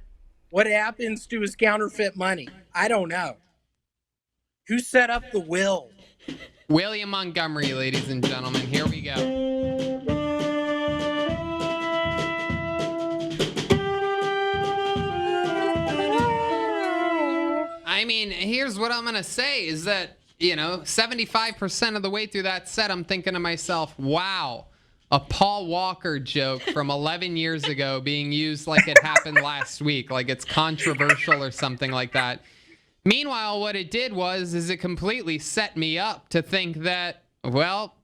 What happens to his counterfeit money? I don't know. Who set up the will? William Montgomery, ladies and gentlemen. Here we go. I mean, here's what I'm going to say is that, 75% of the way through that set, I'm thinking to myself, wow, a Paul Walker joke from 11 years ago being used like it happened last week, like it's controversial or something like that. Meanwhile, what it did is it completely set me up to think that, well,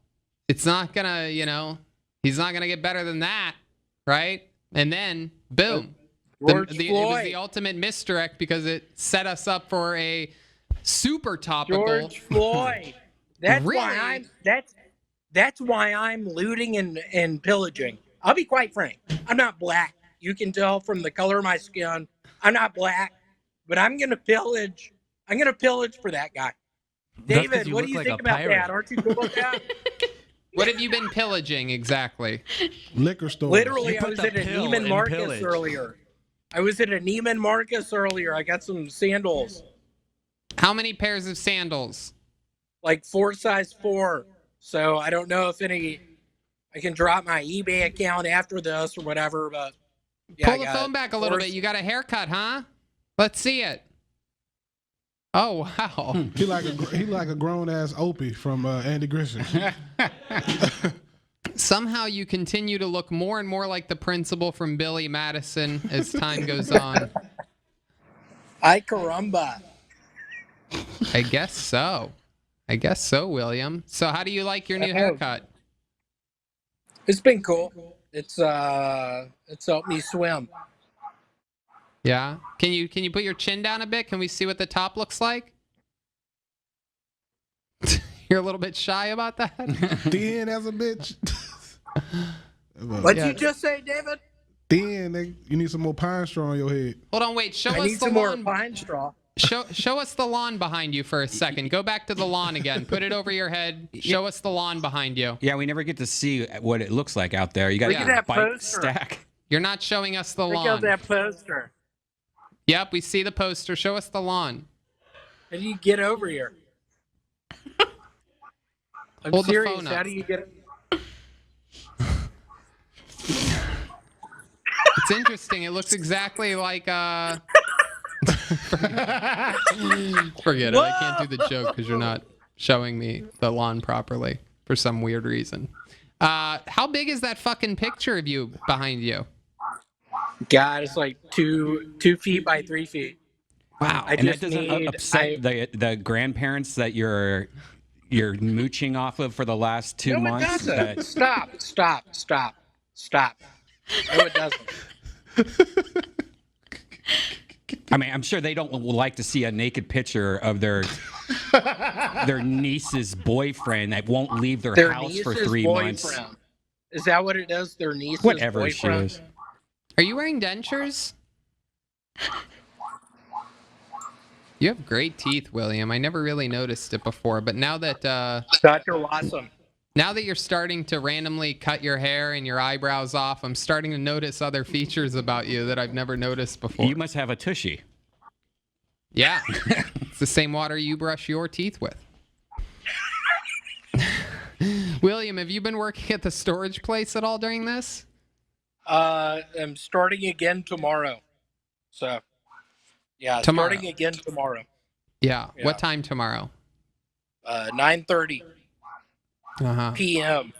it's not going to, he's not going to get better than that, right? And then, boom. It was the ultimate misdirect because it set us up for a super topical. George Floyd. That's Really? why that's why I'm looting and pillaging. I'll be quite frank. I'm not black. You can tell from the color of my skin. I'm not black, but I'm gonna pillage. I'm gonna pillage for that guy. David, what do you think about that? Aren't you cool with that? What have you been pillaging exactly? Liquor store. Literally, I was at a Neiman Marcus earlier. I got some sandals. How many pairs of sandals? Like 4 size 4. So I don't know if I can drop my eBay account after this or whatever, but yeah, Pull the phone back a little bit. You got a haircut, huh? Let's see it. Oh wow. He like a grown ass Opie from Andy Griffith. Somehow you continue to look more and more like the principal from Billy Madison as time goes on. Ay caramba. I guess so, William. So how do you like your new haircut? It's been cool. It's helped me swim. Yeah. Can you put your chin down a bit? Can we see what the top looks like? You're a little bit shy about that? Thin as a bitch. What'd you just say, David? Thin, you need some more pine straw on your head. Hold on, wait. Show I us need the some more lawn. pine straw. Show us the lawn behind you for a second. Go back to the lawn again. Put it over your head. Show us the lawn behind you. Yeah, we never get to see what it looks like out there. You got Look at that bike poster. stack. You're not showing us the Look lawn. at that poster. Yep, we see the poster. Show us the lawn. How do you get over here? I'm Hold the serious. phone How up. do you get? It's interesting. It looks exactly like Forget it. I can't do the joke because you're not showing me the lawn properly for some weird reason. How big is that fucking picture of you behind you? God, it's like 2 feet by 3 feet. Wow. I And that just doesn't need- upset the grandparents that you're mooching off of for the last 2 No, months. it doesn't. Stop. No, it doesn't. I mean, I'm sure they don't like to see a naked picture of their niece's boyfriend that won't leave their house for niece's 3 months. boyfriend. Is that what it is? Their niece's Whatever boyfriend? she is. Are you wearing dentures? You have great teeth, William. I never really noticed it before, but now that Dr. Watson. Now that you're starting to randomly cut your hair and your eyebrows off, I'm starting to notice other features about you that I've never noticed before. You must have a tushy. Yeah. It's the same water you brush your teeth with. William, have you been working at the storage place at all during this? I'm starting again tomorrow. So, yeah, Tomorrow. starting again tomorrow. Yeah. What time tomorrow? 9:30 Uh-huh. p.m.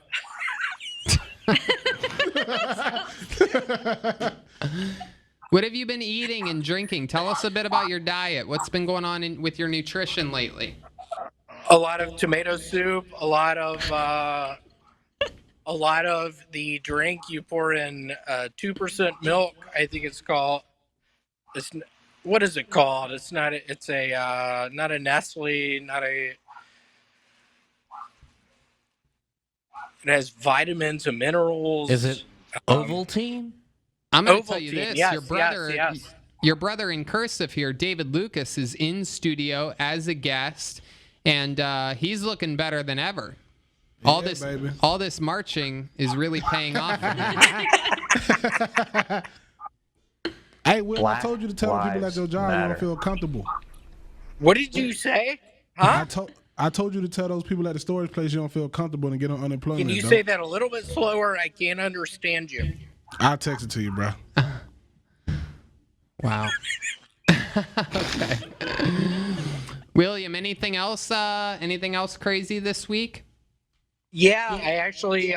What have you been eating and drinking? Tell us a bit about your diet. What's been going on with your nutrition lately? A lot of tomato soup, a lot of the drink you pour in 2% milk. I think it's called. What is it called? It's not. It's a not a Nestle, not a. It has vitamins and minerals. Is it Ovaltine? I'm going to tell you Ovaltine, this. yes, Your your brother in cursive here, David Lucas, is in studio as a guest, and he's looking better than ever. All this marching is really paying off. Hey, Will, I told you to tell the people at your job you don't feel comfortable. What did you say? Huh? I told you to tell those people at the storage place you don't feel comfortable and get on unemployment. Can you dog. say that a little bit slower? I can't understand you. I'll text it to you, bro. Wow. Okay. William, anything else? Anything else crazy this week? Yeah, I actually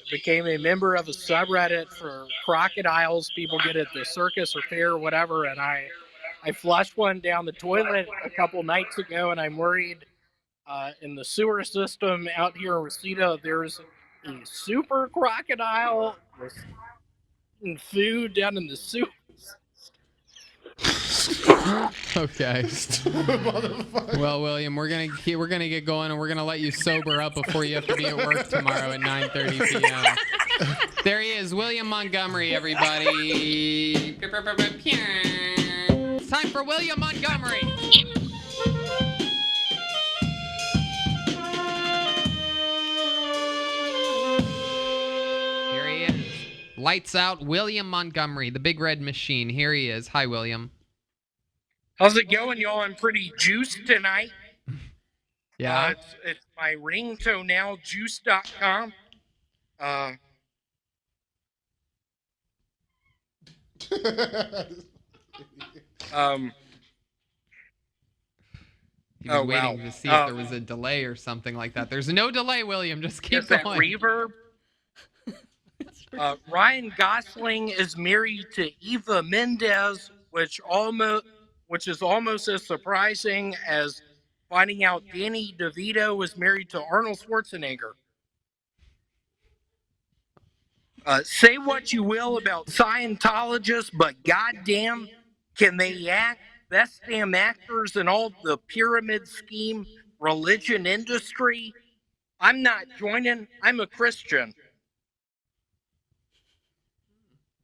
became a member of a subreddit for crocodiles people get at the circus or fair or whatever, and I flushed one down the toilet a couple nights ago, and I'm worried in the sewer system out here in Reseda, there's a super crocodile and food down in the sewer. Okay. Well, William, we're gonna get going, and we're gonna let you sober up before you have to be at work tomorrow at 9:30 p.m. There he is, William Montgomery, everybody. It's time for William Montgomery. Here he is. Lights out, William Montgomery, the big red machine. Here he is. Hi, William. How's it going, y'all? I'm pretty juiced tonight. Yeah. It's my ringtone now, juice.com. He was waiting to see if there was a delay or something like that. There's no delay, William. Just keep Is that going. reverb? Ryan Gosling is married to Eva Mendes, which is almost as surprising as finding out Danny DeVito was married to Arnold Schwarzenegger. Say what you will about Scientologists, but goddamn, can they act? Best damn actors in all the pyramid scheme religion industry. I'm not joining. I'm a Christian.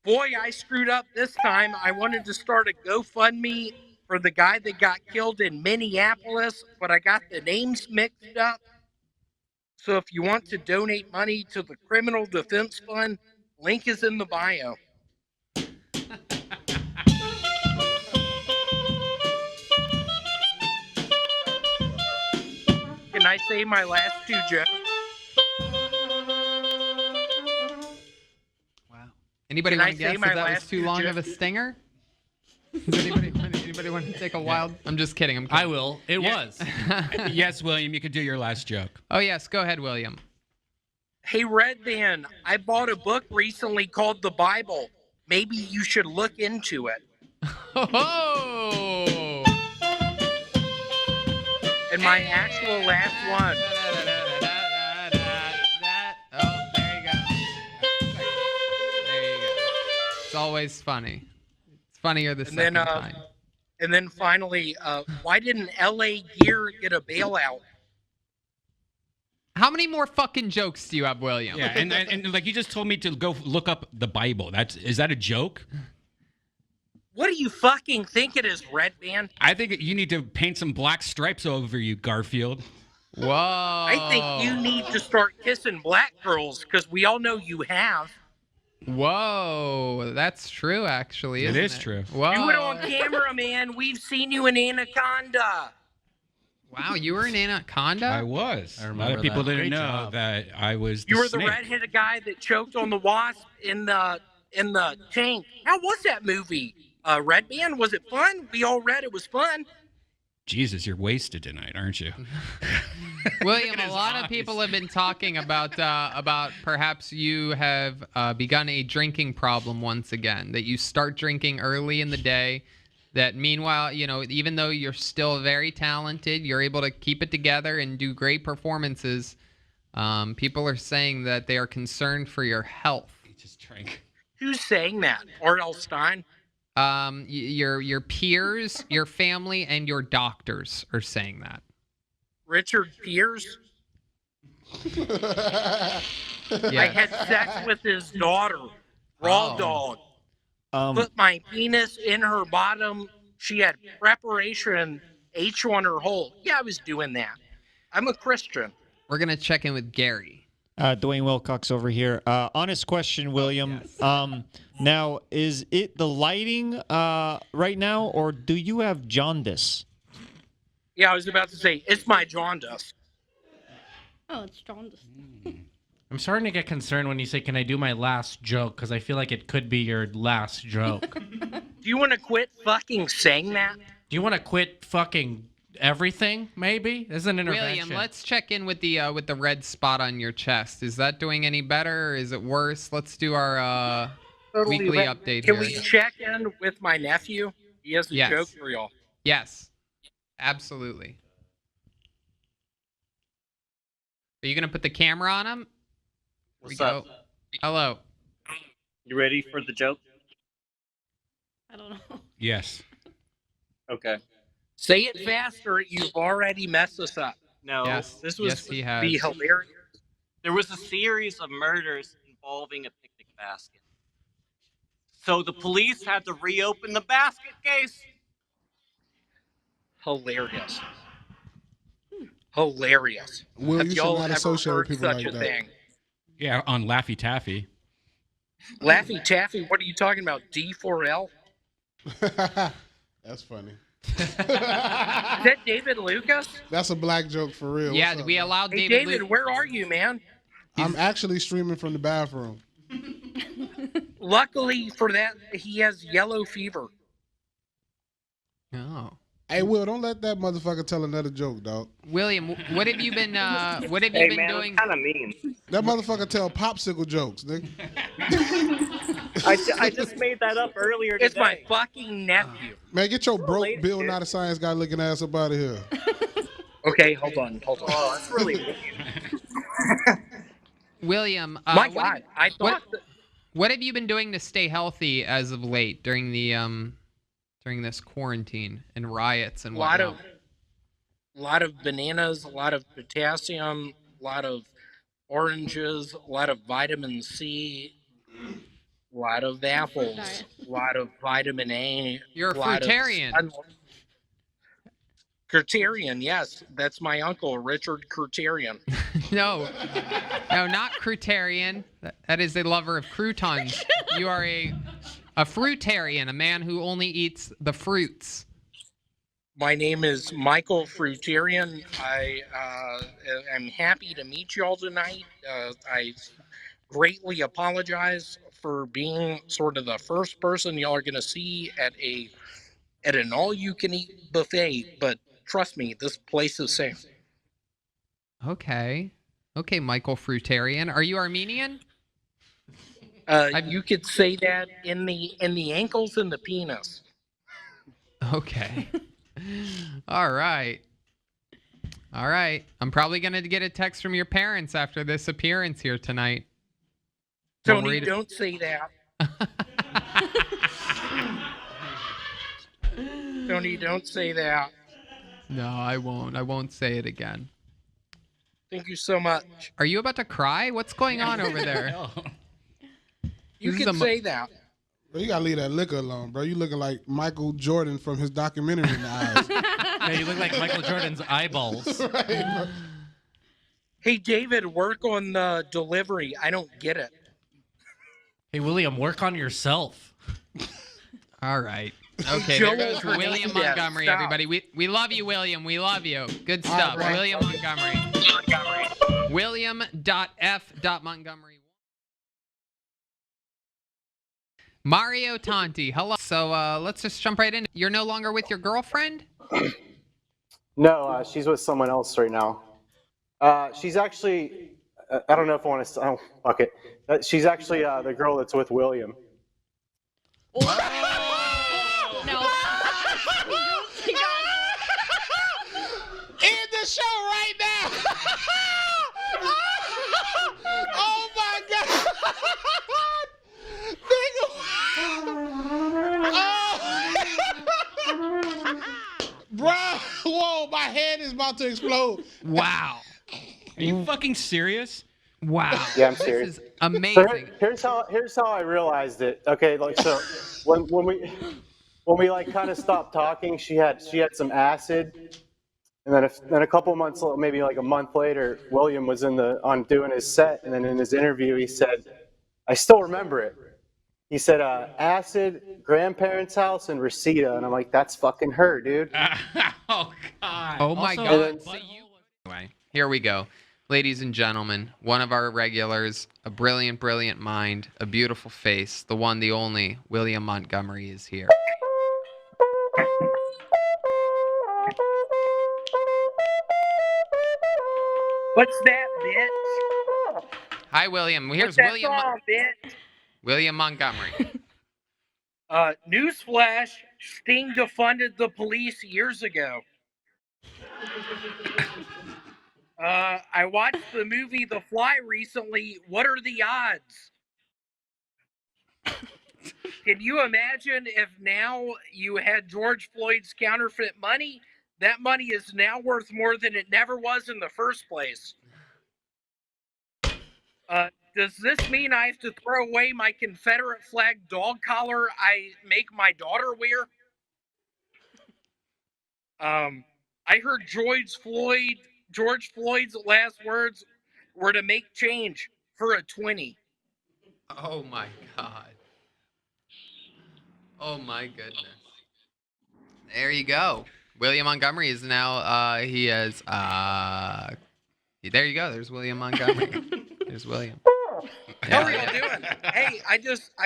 Boy, I screwed up this time. I wanted to start a GoFundMe for the guy that got killed in Minneapolis, but I got the names mixed up. So if you want to donate money to the Criminal Defense Fund, link is in the bio. Can I say my last two jokes? Anybody Can want I to say guess if my that was last too two long of a jokes? stinger? Does anybody want to take a wild? I'm just kidding. I'm kidding. I will. It was. Yes, William, you could do your last joke. Oh yes, go ahead, William. Hey, Red Man, I bought a book recently called The Bible. Maybe you should look into it. Oh! And my actual last one. Oh, there you go. There you go. It's always funny. It's funnier the second time. And then finally, why didn't L.A. Gear get a bailout? How many more fucking jokes do you have, William? Yeah, and like you just told me to go look up the Bible. Is that a joke? What do you fucking think it is, Red Man? I think you need to paint some black stripes over you, Garfield. Whoa. I think you need to start kissing black girls, because we all know you have. Whoa, that's true, actually. It Isn't is true. Whoa. Do it on camera, man. We've seen you in Anaconda. Wow, you were in Anaconda? I was. I A remember lot of people that. didn't Great know job. that I was. You were the snake. redheaded guy that choked on the wasp in the tank. How was that movie? Red Man, was it fun? We all read it was fun. Jesus, you're wasted tonight, aren't you? William, a lot of people have been talking about perhaps you have begun a drinking problem once again, that you start drinking early in the day, that meanwhile, even though you're still very talented, you're able to keep it together and do great performances. People are saying that they are concerned for your health. You just drank. Who's saying that? R.L. Stein? Your peers, your family, and your doctors are saying that. Richard Pierce? I had sex with his daughter. Raw dog. Put my penis in her bottom. She had preparation H on her hole. Yeah, I was doing that. I'm a Christian. We're going to check in with Gary. Dwayne Wilcox over here. Honest question, William. Now, is it the lighting right now, or do you have jaundice? Yeah, I was about to say, it's my jaundice. Oh, it's jaundice. I'm starting to get concerned when you say, "Can I do my last joke?" Because I feel like it could be your last joke. Do you want to quit fucking saying that? Do you want to quit fucking everything? Maybe this is an intervention. William, let's check in with the red spot on your chest. Is that doing any better, or is it worse? Let's do our weekly update Can here. we check in with my nephew? He has a Yes. joke for y'all. Yes, absolutely. Are you gonna put the camera on him? What's up? Hello. You ready for the joke? I don't know. Yes. Okay. Say it faster. You've already messed us up. No. Yes. This was Yes, he be has. hilarious. There was a series of murders involving a picnic basket. So the police had to reopen the basket case. Hilarious. Hilarious. Will, Have you should y'all not ever associate with heard people such like a that. thing? Yeah, on Laffy Taffy. Laffy Taffy, what are you talking about? D4L? That's funny. Is that David Lucas? That's a black joke for real. Yeah, What's up, we man? allowed Hey, David. David, where are you, man? I'm actually streaming from the bathroom. Luckily for that, he has yellow fever. Oh. Hey, Will, don't let that motherfucker tell another joke, dog. William, what have you been? What have you Hey, been man, doing? kind of mean. That motherfucker tell popsicle jokes, nigga. I just made that up earlier today. It's my fucking nephew. Man, get your broke related, Bill dude. Not a Science Guy looking ass up out of here. Okay, hold on. Oh, that's really mean. William, My what God, I thought what have you been doing to stay healthy as of late during the during this quarantine and riots and a lot whatnot? of bananas, a lot of potassium, a lot of oranges, a lot of vitamin C, a lot of apples, a lot of vitamin A. You're a lot of fruitarian. Criterion, yes, that's my uncle, Richard Criterion. No, not Crutarian. That is a lover of croutons. You are a fruitarian, a man who only eats the fruits. My name is Michael Fruitarian. I am happy to meet y'all tonight. I greatly apologize for being sort of the first person y'all are going to see at an all-you-can-eat buffet, but trust me, this place is safe. Okay, Michael Fruitarian. Are you Armenian? You could say that in the ankles and the penis. Okay. All right. I'm probably going to get a text from your parents after this appearance here tonight. Tony, don't say that. Tony, don't say that. No, I won't. I won't say it again. Thank you so much. Are you about to cry? What's going on over there? You can say that. Bro, you gotta leave that liquor alone, bro. You looking like Michael Jordan from his documentary in the eyes. Yeah, you look like Michael Jordan's eyeballs. Right, hey, David, work on the delivery. I don't get it. Hey, William, work on yourself. All right. Okay, there goes William Montgomery, everybody. We love you, William. We love you. Good stuff. Right, William Montgomery. William.f.montgomery. Mario Tanti, hello. So let's just jump right in. You're no longer with your girlfriend? No, she's with someone else right now. She's actually, I don't know if I want to, oh, fuck it. She's actually the girl that's with William. No. End the show right now. Oh my God. Bro, whoa, my head is about to explode. Wow. Are you fucking serious? Wow. Yeah, I'm serious. This is amazing. So here's how I realized it. Okay, like so when we like kind of stopped talking, she had some acid, and then a couple months, maybe like a month later, William was on doing his set, and then in his interview he said, I still remember it. He said, acid, grandparents' house, and Reseda. And I'm like, that's fucking her, dude. Oh, God. Oh, my God. Anyway, here we go. Ladies and gentlemen, one of our regulars, a brilliant, brilliant mind, a beautiful face, the one, the only, William Montgomery is here. What's that, bitch? Hi, William. Here's What's that William. song, bitch? William Montgomery. Newsflash, Sting defunded the police years ago. I watched the movie The Fly recently. What are the odds? Can you imagine if now you had George Floyd's counterfeit money? That money is now worth more than it never was in the first place. Does this mean I have to throw away my Confederate flag dog collar I make my daughter wear? I heard George Floyd's last words were to make change for a 20. Oh, my God. Oh, my goodness. There you go. William Montgomery is now, he is, there you go. There's William Montgomery. There's William. How are y'all doing? Hey, I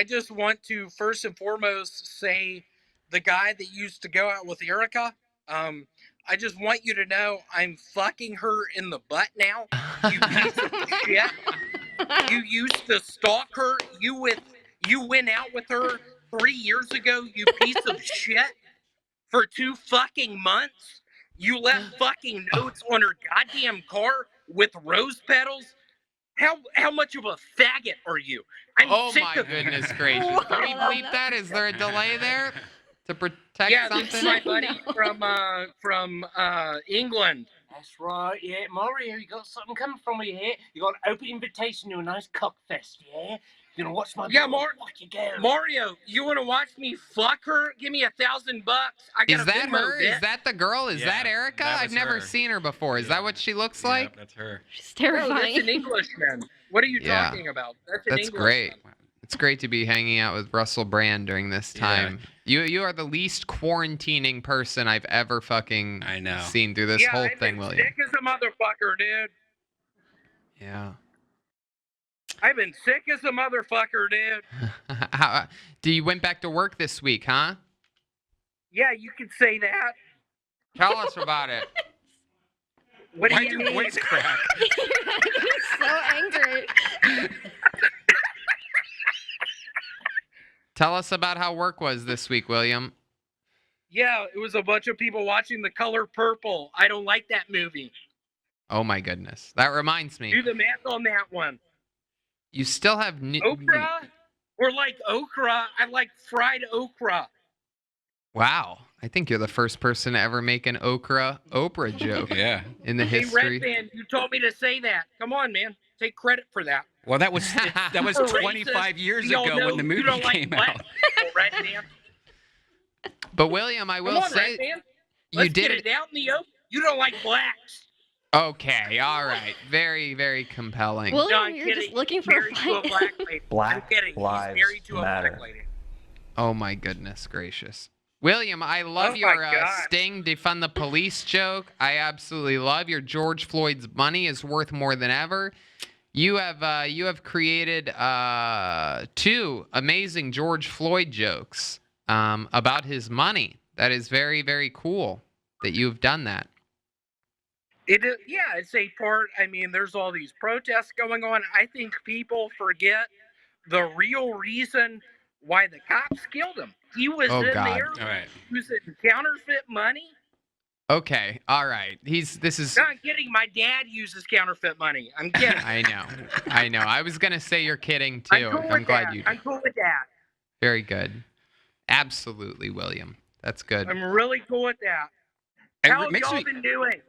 just want to first and foremost say the guy that used to go out with Erica, I just want you to know I'm fucking her in the butt now. You piece of shit. You used to stalk her. You went out with her 3 years ago, you piece of shit. For 2 fucking months. You left fucking notes on her goddamn car with rose petals. How much of a faggot are you? I'm sick of goodness gracious. Can we bleep that? Is there a delay there to protect something? This is my buddy from England. That's right, yeah. Mario, you got something coming from me here. You got an open invitation to a nice cock fest, yeah? You know, watch my Mario, you want to watch me fuck her? Give me $1,000. I got Is a that Venmo, her? bitch. Is that the girl? Is that Erica? that I've was never her. seen her before. Is that what she looks like? That's her. She's No, terrifying. that's an Englishman. What are you Yeah. talking about? That's an That's great. Englishman. It's great to be hanging out with Russell Brand during this time. You are the least quarantining person I've ever fucking seen through this whole I've thing, been William. sick as a motherfucker, dude. Yeah. I've been sick as a motherfucker, dude. You went back to work this week, huh? Yeah, you could say that. Tell us about it. What Why do you your mean? voice crack? He's so angry. Tell us about how work was this week, William. Yeah, it was a bunch of people watching The Color Purple. I don't like that movie. Oh my goodness. That reminds me. Do the math on that one. You still have Okra? Or like okra. I like fried okra. Wow. I think you're the first person to ever make an okra Oprah joke. Yeah. In the Hey, history. Redman, you told me to say that. Come on, man. Take credit for that. Well, that was 25 years ago when the movie came out. Redman. But William, I will Come on, say Redman. you Let's did get it out in the open. You don't like blacks. Okay, all right. Very, very compelling. William, No, I'm you're kidding. just looking He's for a married to a fight. black lady. I'm Black kidding. He's lives married to a matter. black lady. Oh my goodness gracious. William, I love Oh your my God. Sting defund the police joke. I absolutely love your George Floyd's money is worth more than ever. You have created 2 amazing George Floyd jokes about his money. That is very, very cool that you've done that. It is, yeah, it's a part. I mean, there's all these protests going on. I think people forget the real reason why the cops killed him. He was Oh, in God. there All right. using counterfeit money. Okay, all right. This is No, I'm kidding. My dad uses counterfeit money. I'm kidding. I know. I was gonna say you're kidding too. I'm cool I'm with glad that. you did. I'm cool with that. Very good. Absolutely, William. That's good. I'm really cool with that. And How it have makes y'all me- been doing?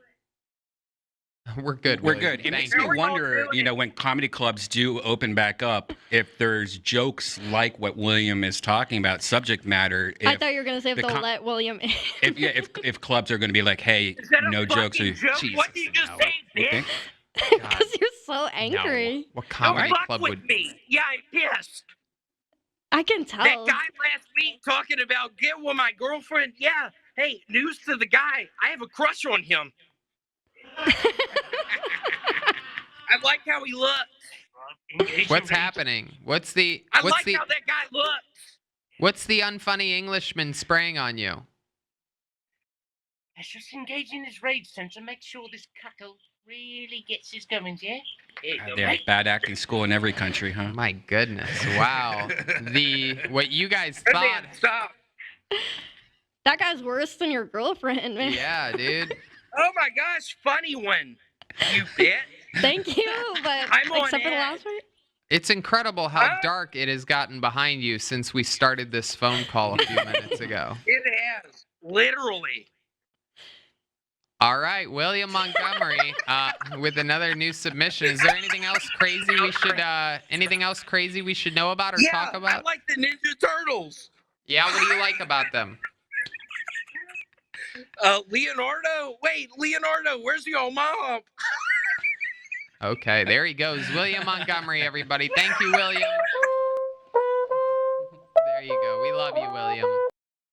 We're good. We're William. good. It makes Thank me you. wonder, when comedy clubs do open back up, if there's jokes like what William is talking about, subject matter. I thought you were gonna say if the they'll com- let William in. if clubs are going to be like, hey, Is that a no jokes. fucking joke? Jesus, What did you just say, you bitch? think? Because you're so angry. What Don't comedy fuck club with would? me. Yeah, I'm pissed. I can tell. That guy last week talking about get with my girlfriend. Yeah. Hey, news to the guy. I have a crush on him. I like how he looks. What's happening? What's the I what's like the how that guy looks. what's the unfunny Englishman spraying on you? Let's just engage in his rage sensor. Make sure this cuckold really gets his goings, yeah? Here you go, They have mate. bad acting school in every country, huh? My goodness! Wow. What you guys Good thought? man, stop. That guy's worse than your girlfriend, man. Yeah, dude. Oh my gosh, funny one. You bitch. Thank you, but I'm on except for the edge. last one. It's incredible how dark it has gotten behind you since we started this phone call a few minutes ago. It has. Literally. All right, William Montgomery, with another new submission. Is there anything else crazy we should know about or talk I about? like the Ninja Turtles. Yeah, what do you like about them? Leonardo? Wait, Leonardo, where's your mom? Okay, there he goes. William Montgomery, everybody. Thank you, William.